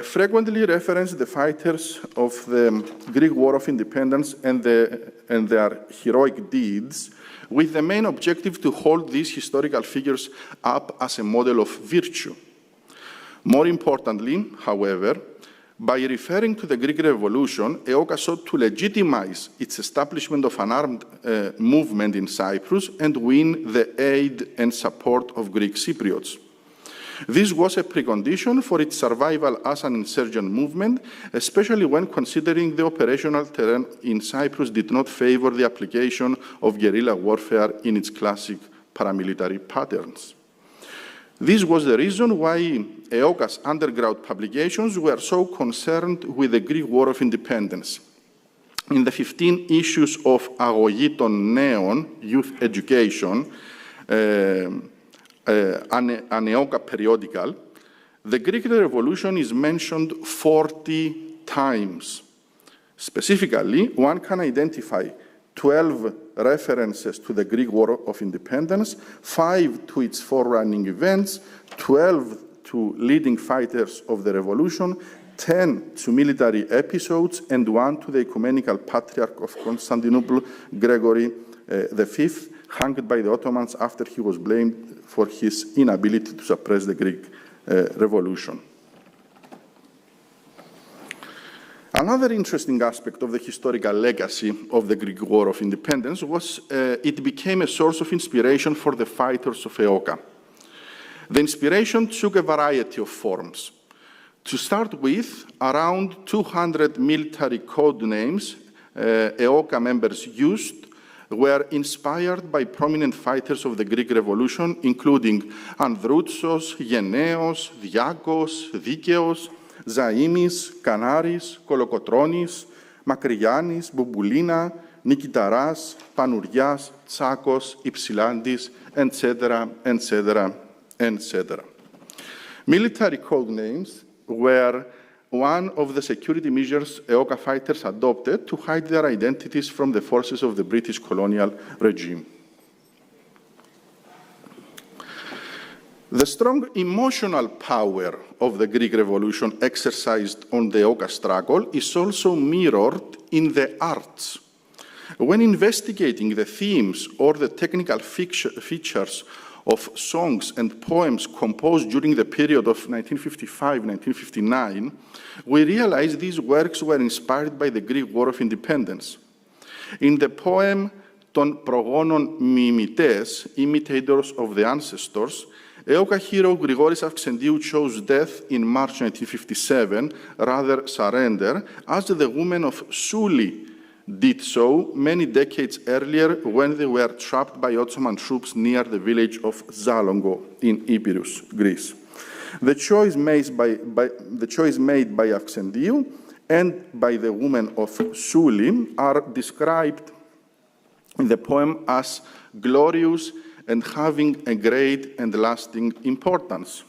frequently referenced the fighters of the Greek War of Independence and their heroic deeds, with the main objective to hold these historical figures up as a model of virtue. More importantly, however, by referring to the Greek Revolution, EOKA sought to legitimize its establishment of an armed movement in Cyprus and win the aid and support of Greek Cypriots. This was a precondition for its survival as an insurgent movement, especially when considering the operational terrain in Cyprus did not favor the application of guerrilla warfare in its classic paramilitary patterns. This was the reason why EOKA's underground publications were so concerned with the Greek War of Independence. In the 15 issues of Αγωγή των Νέων, Youth Education, an EOKA periodical, the Greek Revolution is mentioned 40 times. Specifically, one can identify 12 references to the Greek War of Independence, 5 to its forerunning events, 12 to leading fighters of the revolution, 10 to military episodes, and 1 to the ecumenical patriarch of Constantinople, Gregory V, hanged by the Ottomans after he was blamed for his inability to suppress the Greek revolution. Another interesting aspect of the historical legacy of the Greek War of Independence was it became a source of inspiration for the fighters of EOKA. The inspiration took a variety of forms. To start with, around 200 military code names EOKA members used were inspired by prominent fighters of the Greek Revolution, including Ανδρούτσος, Γενναίος, Διάκος, Δίκαιος, Ζαΐμις, Κανάρης, Κολοκοτρώνης, Μακρυγιάννης, Μπουμπουλίνα, Νικηταράς, Πανουριάς, Τσάκος, Υψηλάντης, etc., etc., etc. Military code names were one of the security measures EOKA fighters adopted to hide their identities from the forces of the British colonial regime. The strong emotional power of the Greek Revolution exercised on the EOKA struggle is also mirrored in the arts. When investigating the themes or the technical features of songs and poems composed during the period of 1955-1959, we realize these works were inspired by the Greek War of Independence. In the poem «Των προγόνων μιμητές», imitators of the ancestors, EOKA hero Grigoris Avxendiou chose death in March 1957, rather surrender, as the women of Souli did so many decades earlier when they were trapped by Ottoman troops near the village of Zalongo in Epirus, Greece. The choice made by Avxendiou and by the women of Souli are described in the poem as glorious and having a great and lasting importance.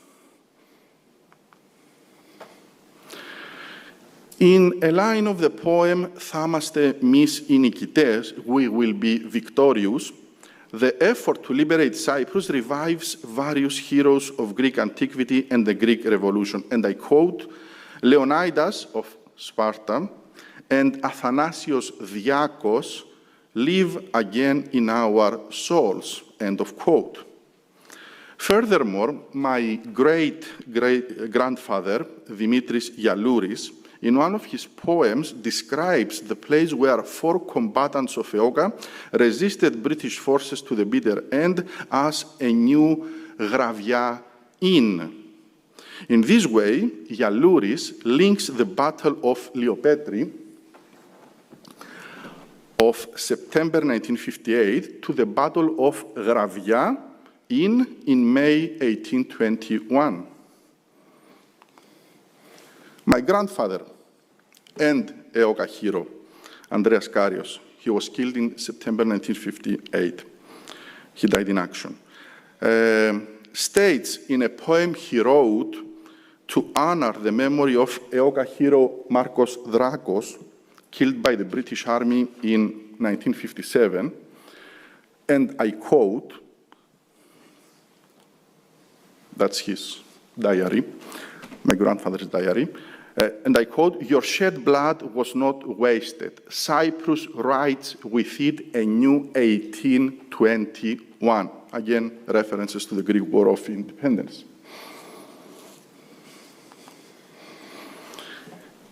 In a line of the poem, "Θα είμαστε εμείς οι νικητές," we will be victorious, the effort to liberate Cyprus revives various heroes of Greek antiquity and the Greek Revolution. And I quote, "Leonidas of Sparta and Athanasios Diakos live again in our souls," end of quote. Furthermore, my great-grandfather, Dimitris Yalouris, in one of his poems, describes the place where 4 combatants of Eoka resisted British forces to the bitter end as a new Gravia Inn. In this way, Yalouris links the Battle of Leopetri of September 1958 to the Battle of Gravia in May 1821. My grandfather and Eoka hero, Andreas Karios, he was killed in September 1958. He died in action. States in a poem he wrote to honor the memory of Eoka hero Marcos Drakos, killed by the British Army in 1957, and I quote, that's his diary, my grandfather's diary, and I quote, "Your shed blood was not wasted. Cyprus writes with it a new 1821. Again, references to the Greek War of Independence.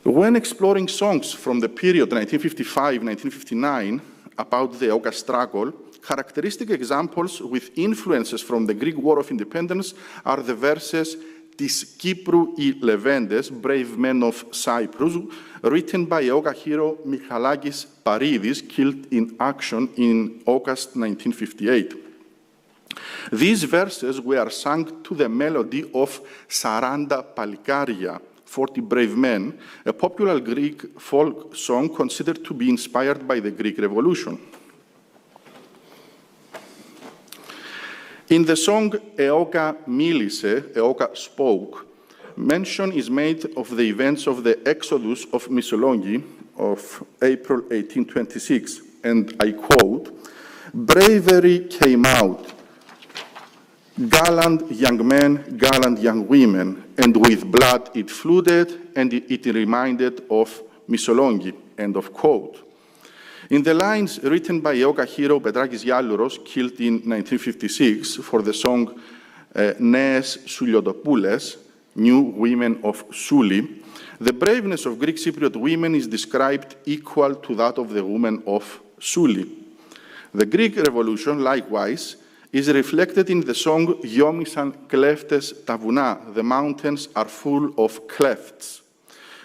When exploring songs from the period 1955-1959 about the Eoka struggle, characteristic examples with influences from the Greek War of Independence are the verses "Της Κύπρου οι Λεβέντες," Brave Men of Cyprus, written by Eoka hero Michalakis Paridis, killed in action in August 1958. These verses were sung to the melody of Saranda Palikaria, 40 Brave Men, a popular Greek folk song considered to be inspired by the Greek Revolution. In the song Eoka Milise, Eoka spoke, mention is made of the events of the Exodus of Missolonghi of April 1826, and I quote, "Bravery came out, gallant young men, gallant young women, and with blood it flooded, and it reminded of Missolonghi," end of quote. In the lines written by Eoka hero Petrakis Yalouros, killed in 1956, for the song Nees Souliotopoules, New Women of Souli, the braveness of Greek Cypriot women is described equal to that of the women of Souli. The Greek Revolution, likewise, is reflected in the song Giomisan Kleftes Tavouna, the mountains are full of clefts.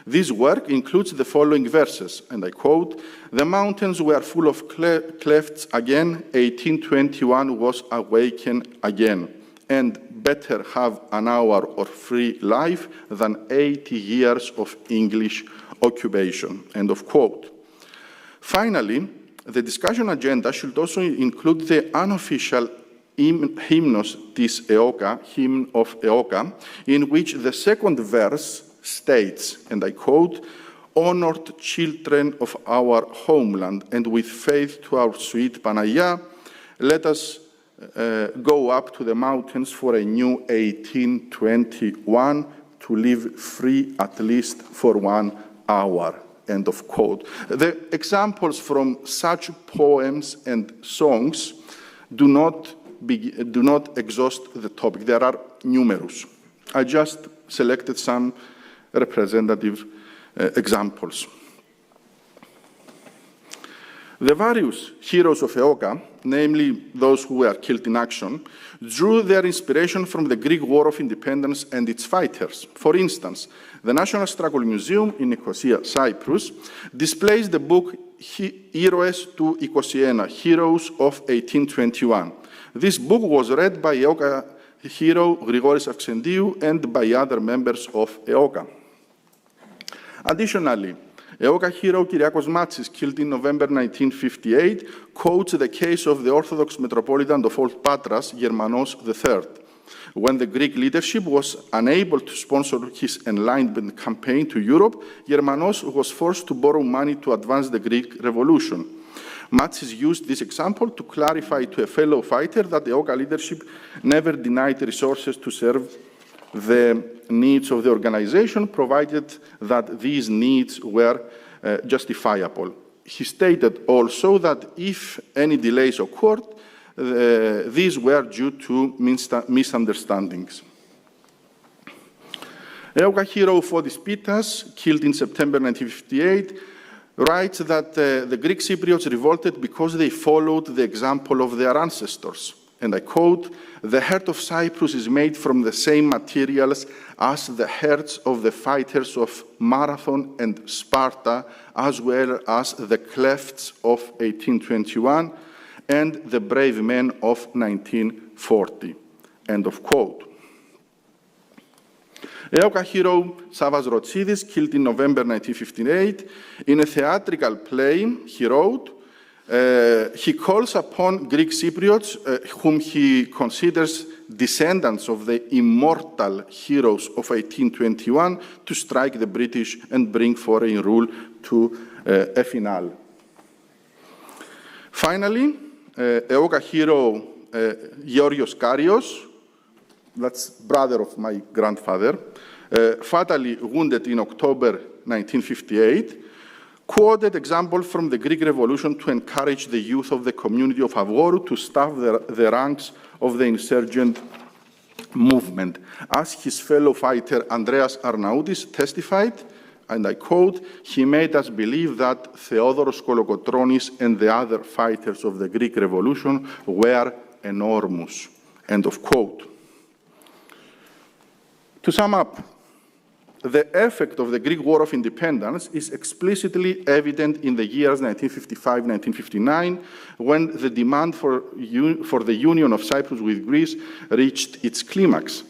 This work includes the following verses, and I quote, "The mountains were full of clefts again, 1821 was awakened again, and better have an hour of free life than 80 years of English occupation," end of quote. Finally, the discussion agenda should also include the unofficial hymnos tis Eoka, hymn of Eoka, in which the second verse states, and I quote, "Honored children of our homeland, and with faith to our sweet Panaya, let us go up to the mountains for a new 1821 to live free at least for 1 hour," end of quote. The examples from such poems and songs do not exhaust the topic. There are numerous. I just selected some representative examples. The various heroes of Eoka, namely those who were killed in action, drew their inspiration from the Greek War of Independence and its fighters. For instance, the National Struggle Museum in Nicosia, Cyprus, displays the book Heroes του 21, Heroes of 1821. This book was read by Eoka hero Grigoris Avxendiou and by other members of Eoka. Additionally, EOKA hero Kyriakos Matsis, killed in November 1958, quotes the case of the Orthodox Metropolitan of Old Patras, Germanos III. When the Greek leadership was unable to sponsor his enlightenment campaign to Europe, Germanos was forced to borrow money to advance the Greek revolution. Matsis used this example to clarify to a fellow fighter that the EOKA leadership never denied resources to serve the needs of the organization, provided that these needs were justifiable. He stated also that if any delays occurred, these were due to misunderstandings. EOKA hero Fotis Pitas, killed in September 1958, writes that the Greek Cypriots revolted because they followed the example of their ancestors. And I quote, "The heart of Cyprus is made from the same materials as the hearts of the fighters of Marathon and Sparta, as well as the clefts of 1821 and the brave men of 1940. End of quote. EOKA hero Savas Rotsidis, killed in November 1958, in a theatrical play he wrote, he calls upon Greek Cypriots, whom he considers descendants of the immortal heroes of 1821, to strike the British and bring foreign rule to a finale. Finally, EOKA hero Georgios Karios, that's brother of my grandfather, fatally wounded in October 1958, quoted example from the Greek Revolution to encourage the youth of the community of Avoru to staff the ranks of the insurgent movement. As his fellow fighter Andreas Arnaoutis testified, and I quote, "He made us believe that Theodoros Kolokotronis and the other fighters of the Greek Revolution were enormous." End of quote. To sum up, the effect of the Greek War of Independence is explicitly evident in the years 1955-1959, when the demand for the union of Cyprus with Greece reached its climax.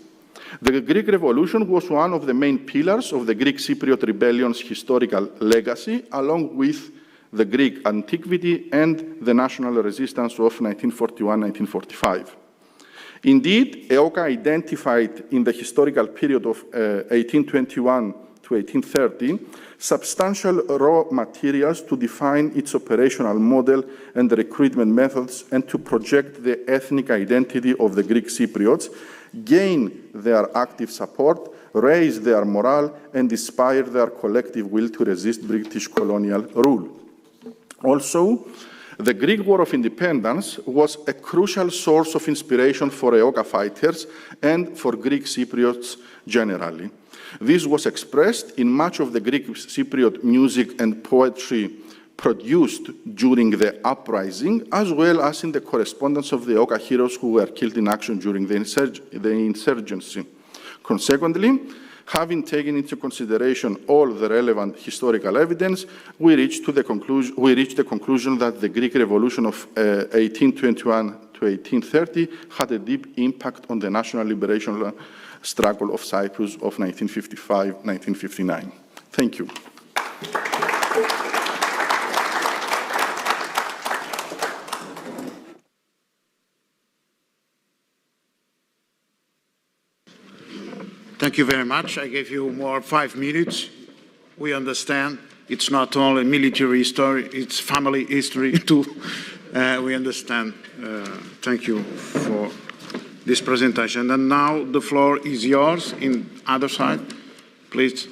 The Greek Revolution was one of the main pillars of the Greek Cypriot rebellion's historical legacy, along with the Greek antiquity and the national resistance of 1941-1945. Indeed, EOKA identified in the historical period of 1821 to 1830 substantial raw materials to define its operational model and recruitment methods, and to project the ethnic identity of the Greek Cypriots, gain their active support, raise their morale, and inspire their collective will to resist British colonial rule. Also, the Greek War of Independence was a crucial source of inspiration for EOKA fighters and for Greek Cypriots generally. This was expressed in much of the Greek Cypriot music and poetry produced during the uprising, as well as in the correspondence of the EOKA heroes who were killed in action during the insurgency. Consequently, having taken into consideration all the relevant historical evidence, we reached the conclusion that the Greek Revolution of 1821 to 1830 had a deep impact on the national liberation struggle of Cyprus of 1955-1959. Thank you. Thank you very much. I gave you more 5 minutes. We understand it's not only military history, it's family history too. We understand. Thank you for this presentation. And now the floor is yours in other side, please.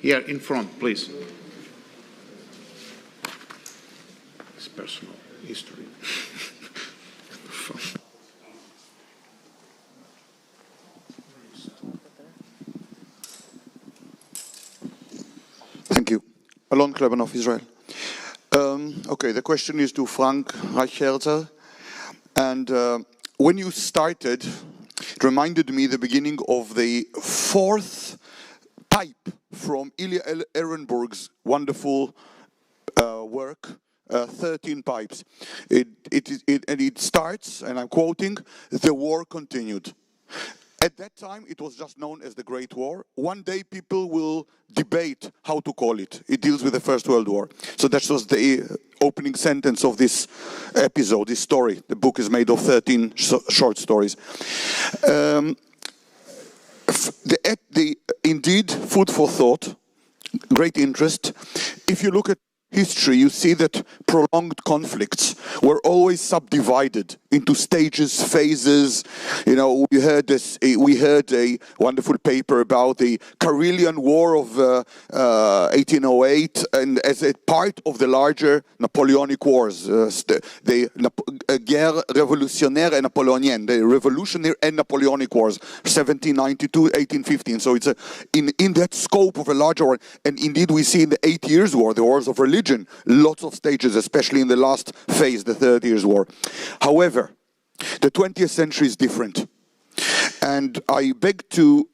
Here in front, please. It's personal history. Thank you. Alon Klebanov, Israel. Okay, the question is to Frank Reichertzer. And when you started, it reminded me the beginning of the 4th pipe from Ilya Ehrenburg's wonderful work, 13 pipes. And it starts, and I'm quoting, "The war continued." At that time, it was just known as the Great War. One day, people will debate how to call it. It deals with the First World War. So that was the opening sentence of this episode, this story. The book is made of 13 short stories. Indeed, food for thought, great interest. If you look at history, you see that prolonged conflicts were always subdivided into stages, phases. You know, we heard a wonderful paper about the Karelian War of 1808, and as a part of the larger Napoleonic Wars, the Guerre révolutionnaire et napoléonienne, the Revolutionary and Napoleonic Wars, 1792, 1815. So it's in that scope of a larger war. And indeed, we see in the 8 Years' War, the wars of religion, lots of stages, especially in the last phase, the 30 Years' War. However, the 20th century is different. And I beg to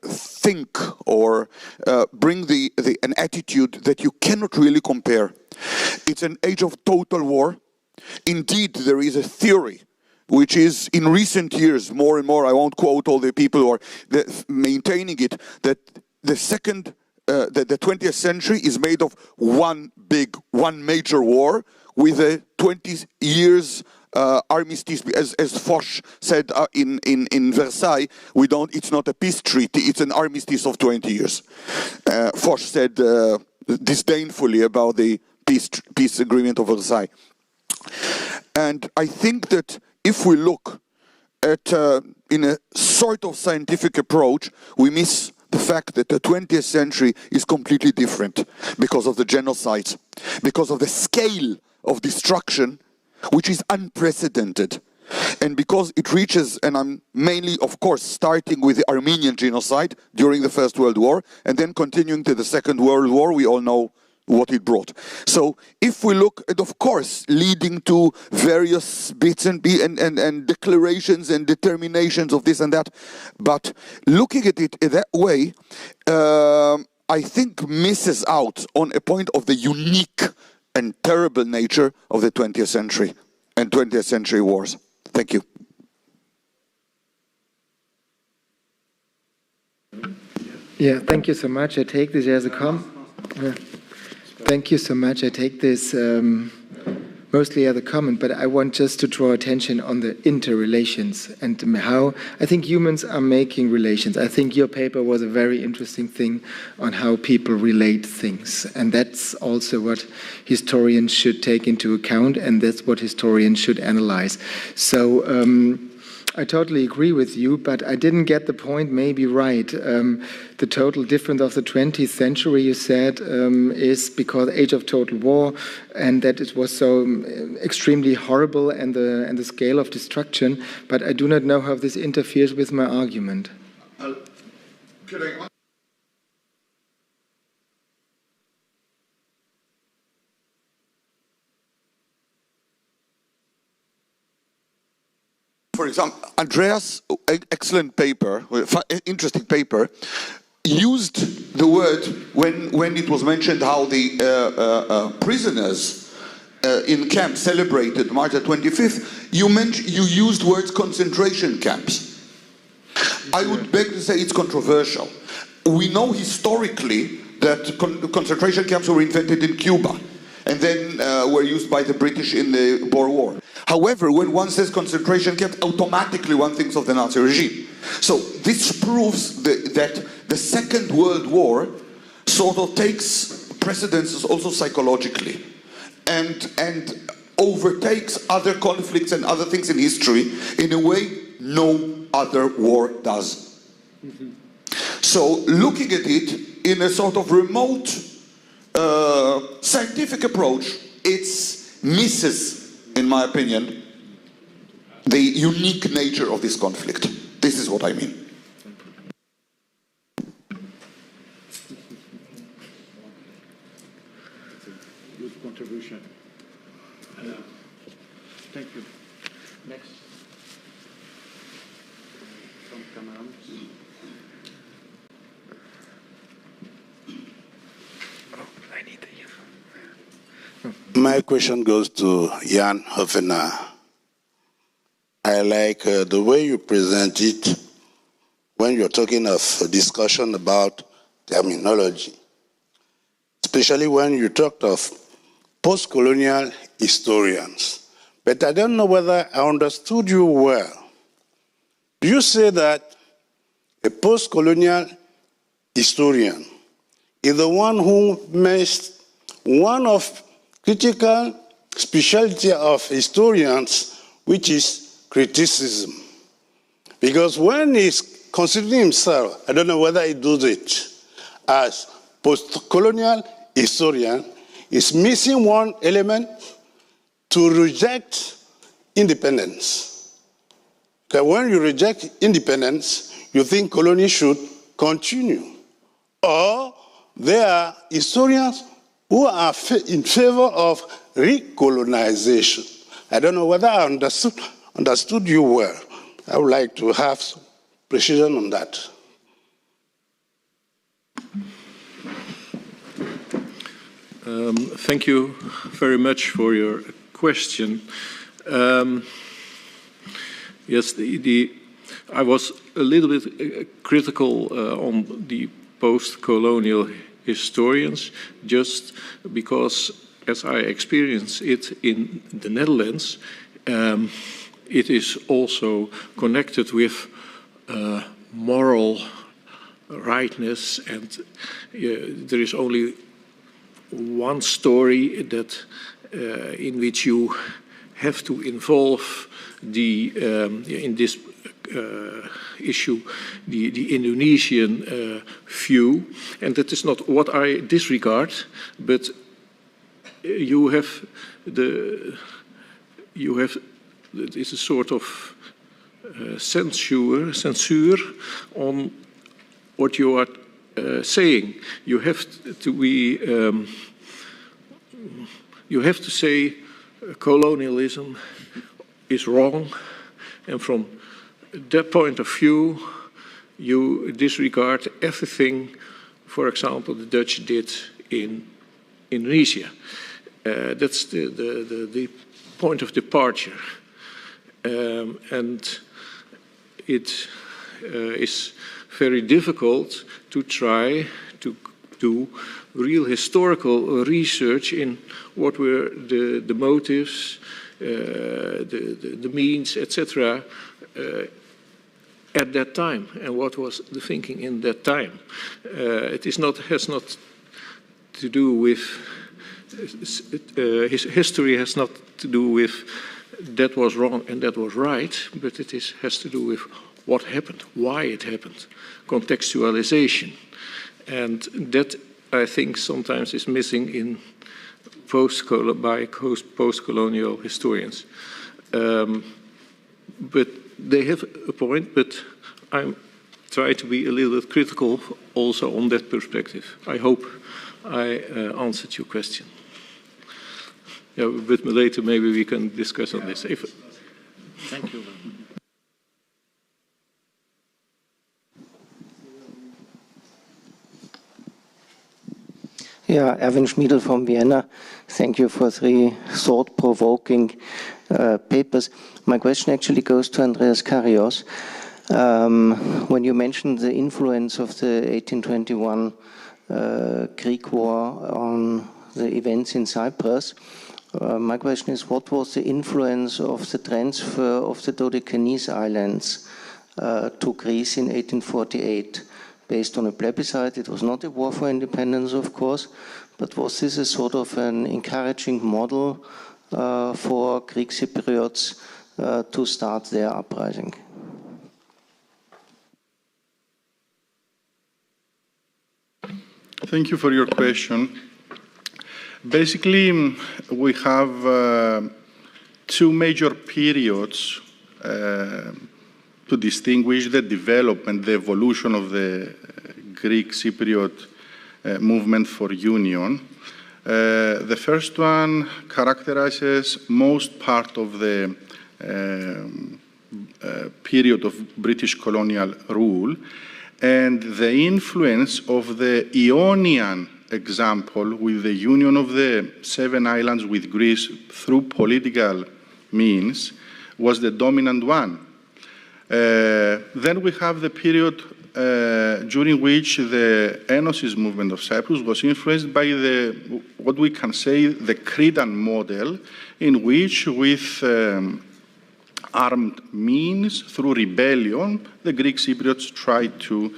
think or bring an attitude that you cannot really compare. It's an age of total war. Indeed, there is a theory which is in recent years more and more, I won't quote all the people who are maintaining it, that the 20th century is made of one major war with a 20 years armistice. As Foch said in Versailles, it's not a peace treaty, it's an armistice of 20 years. Foch said disdainfully about the peace agreement of Versailles. And I think that if we look at in a sort of scientific approach, we miss the fact that the 20th century is completely different because of the genocides, because of the scale of destruction, which is unprecedented. And because it reaches, and I'm mainly, of course, starting with the Armenian genocide during the First World War, and then continuing to the Second World War, we all know what it brought. So if we look at, of course, leading to various bits and declarations and determinations of this and that, but looking at it in that way, I think misses out on a point of the unique and terrible nature of the 20th century and 20th century wars. Thank you. Yeah, thank you so much. I take this as a Thank you so much. I take this mostly as a comment, but I want just to draw attention on the interrelations and how I think humans are making relations. I think your paper was a very interesting thing on how people relate things, and that's also what historians should take into account, and that's what historians should analyze. So I totally agree with you, but I didn't get the point maybe right. The total difference of the 20th century, you said, is because age of total war, and that it was so extremely horrible and the scale of destruction, but I do not know how this interferes with my argument. For example, Andreas, excellent paper, interesting paper, used the word when it was mentioned how the prisoners in camp celebrated March the 25th. You used words concentration camps. I would beg to say it's controversial. We know historically that concentration camps were invented in Cuba and then were used by the British in the Boer War. However, when one says concentration camp, automatically one thinks of the Nazi regime. So this proves that the Second World War sort of takes precedence also psychologically and overtakes other conflicts and other things in history in a way no other war does. Mm-hmm. So looking at it in a sort of remote scientific approach, it misses, in my opinion, the unique nature of this conflict. This is what I mean. Good contribution. Thank you. Next. From Cameroon. My question goes to Jan Hoffener. I like the way you present it when you're talking of a discussion about terminology, especially when you talked of post-colonial historians. But I don't know whether I understood you well. Do you say that a post-colonial historian is the one who makes one of critical specialty of historians, which is criticism? Because when he's considering himself, I don't know whether he does it as post-colonial historian, is missing one element to reject independence. Because when you reject independence, you think colony should continue. Or there are historians who are in favor of recolonization. I don't know whether I understood you well. I would like to have some precision on that. Thank you very much for your question. Yes, I was a little bit critical on the post-colonial historians, just because, as I experience it in the Netherlands, it is also connected with moral rightness, and there is only one story that in which you have to involve the in this issue the Indonesian view, and that is not what I disregard, but you have it is a sort of censure on what you are saying. You have to be you have to say colonialism is wrong, and from that point of view you disregard everything, for example, the Dutch did in Indonesia. That's the point of departure, and it is very difficult to try to do real historical research in what were the motives, the means, etc. At that time, and what was the thinking in that time. It has not to do with history has not to do with that was wrong and that was right, but it has to do with what happened, why it happened, contextualization. And that, I think, sometimes is missing in post-colonial historians. But they have a point, but I'm trying to be a little bit critical also on that perspective. I hope I answered your question. Yeah, but later maybe we can discuss on this. Thank you. Yeah, Erwin Schmiedel from Vienna. Thank you for 3 thought-provoking papers. My question actually goes to Andreas Karios. When you mentioned the influence of the 1821 Greek War on the events in Cyprus, my question is, what was the influence of the transfer of the Dodecanese Islands to Greece in 1848? Based on a plebiscite, it was not a war for independence, of course, but was this a sort of an encouraging model for Greek Cypriots to start their uprising? Thank you for your question. Basically, we have 2 major periods to distinguish the development, the evolution of the Greek Cypriot movement for union. The first one characterizes most part of the period of British colonial rule, and the influence of the Ionian example with the union of the 7 islands with Greece through political means was the dominant one. Then we have the period during which the Enosis movement of Cyprus was influenced by what we can say, the Cretan model, in which with armed means, through rebellion, the Greek Cypriots tried to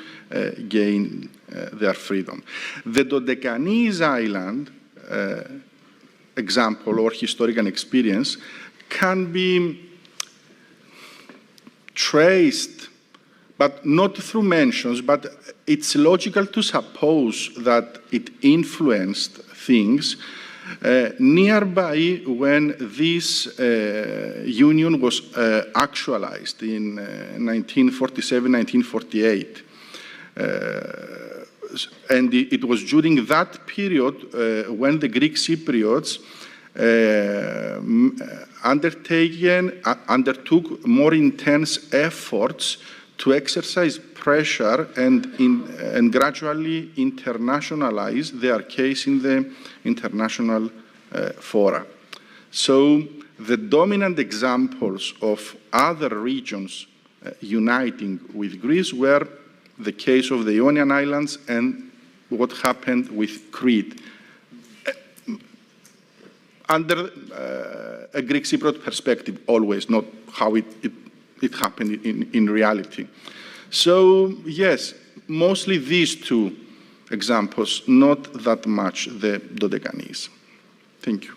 gain their freedom. The Dodecanese island example or historical experience can be traced, but not through mentions, but it's logical to suppose that it influenced things nearby when this union was actualized in 1947, 1948. And it was during that period when the Greek Cypriots undertook more intense efforts to exercise pressure and gradually internationalize their case in the international fora. So the dominant examples of other regions uniting with Greece were the case of the Ionian Islands and what happened with Crete, under a Greek Cypriot perspective always, not how it happened in reality. So yes, mostly these two examples, not that much the Dodecanese. Thank you.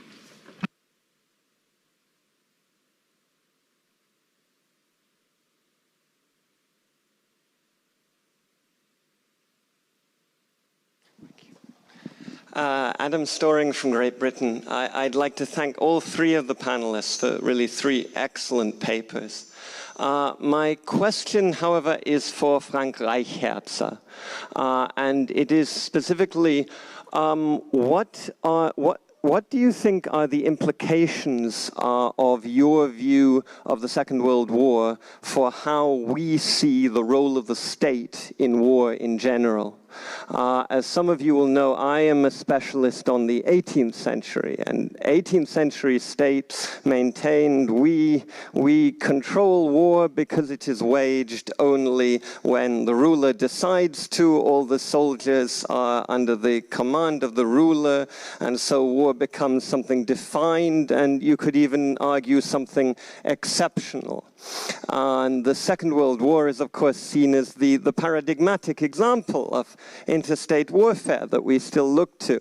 Adam Storing from Great Britain. I'd like to thank all three of the panelists for really three excellent papers. My question, however, is for Frank Reichertzer, and it is specifically, what do you think are the implications of your view of the Second World War for how we see the role of the state in war in general? As some of you will know, I am a specialist on the 18th century, and 18th century states maintained we control war because it is waged only when the ruler decides to. All the soldiers are under the command of the ruler, and so war becomes something defined, and you could even argue something exceptional. And the Second World War is, of course, seen as the paradigmatic example of interstate warfare that we still look to.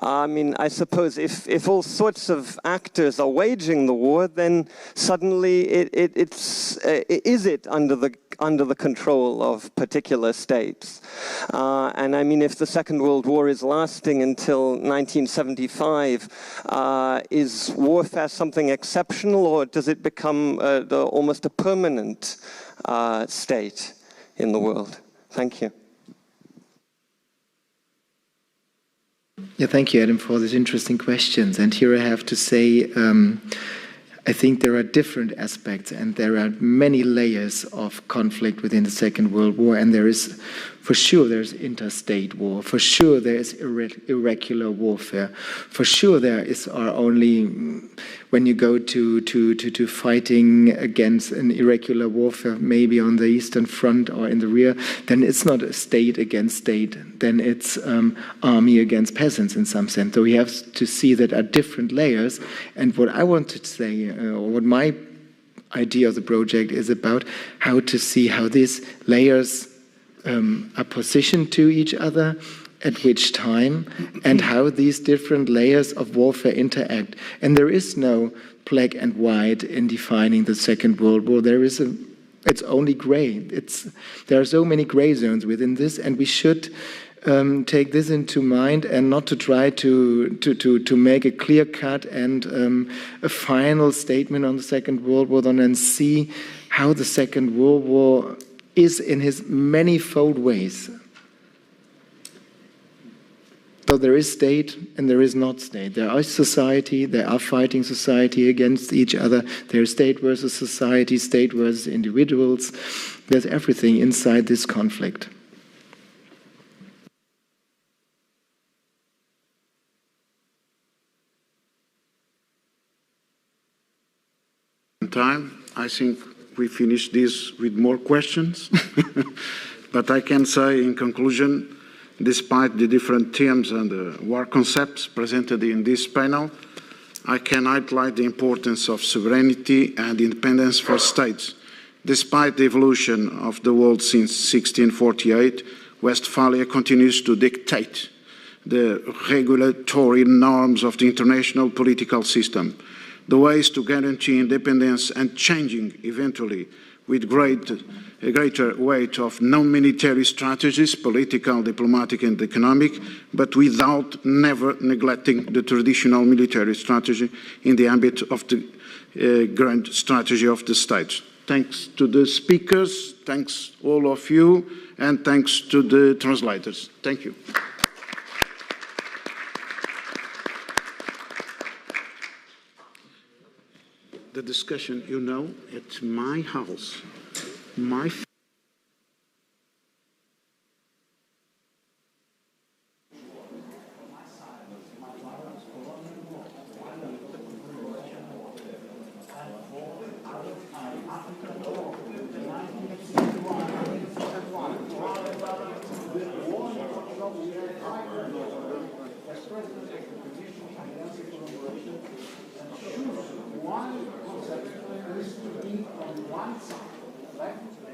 I mean, I suppose if all sorts of actors are waging the war, then suddenly is it under the control of particular states? And I mean, if the Second World War is lasting until 1975, is warfare something exceptional, or does it become almost a permanent state in the world? Thank you. Yeah, thank you, Adam, for these interesting questions. And here I have to say, I think there are different aspects and there are many layers of conflict within the Second World War, and there is, for sure, there's interstate war. For sure, there is irregular warfare. For sure, there are only, when you go to fighting against an irregular warfare, maybe on the Eastern Front or in the rear, then it's not a state against state. Then it's army against peasants in some sense. So we have to see that are different layers. And what I want to say, or what my idea of the project is about, how to see how these layers are positioned to each other, at which time, and how these different layers of warfare interact. And there is no black and white in defining the Second World War. It's only gray. There are so many gray zones within this, and we should take this into mind and not to try to make a clear cut and a final statement on the Second World War, and then see how the Second World War is in his manifold ways. So there is state and there is not state. There is society, there are fighting society against each other. There is state versus society, state versus individuals. There's everything inside this conflict. Time. I think we finished this with more questions. But I can say in conclusion, despite the different themes and war concepts presented in this panel, I can highlight the importance of sovereignty and independence for states. Despite the evolution of the world since 1648, Westphalia continues to dictate the regulatory norms of the international political system. The ways to guarantee independence and changing eventually with a greater weight of non-military strategies, political, diplomatic and economic, but without never neglecting the traditional military strategy in the ambit of the grand strategy of the state. Thanks to the speakers, thanks all of you, and thanks to the translators. Thank you. The discussion, you know, at my house, my one concept is to be on one side.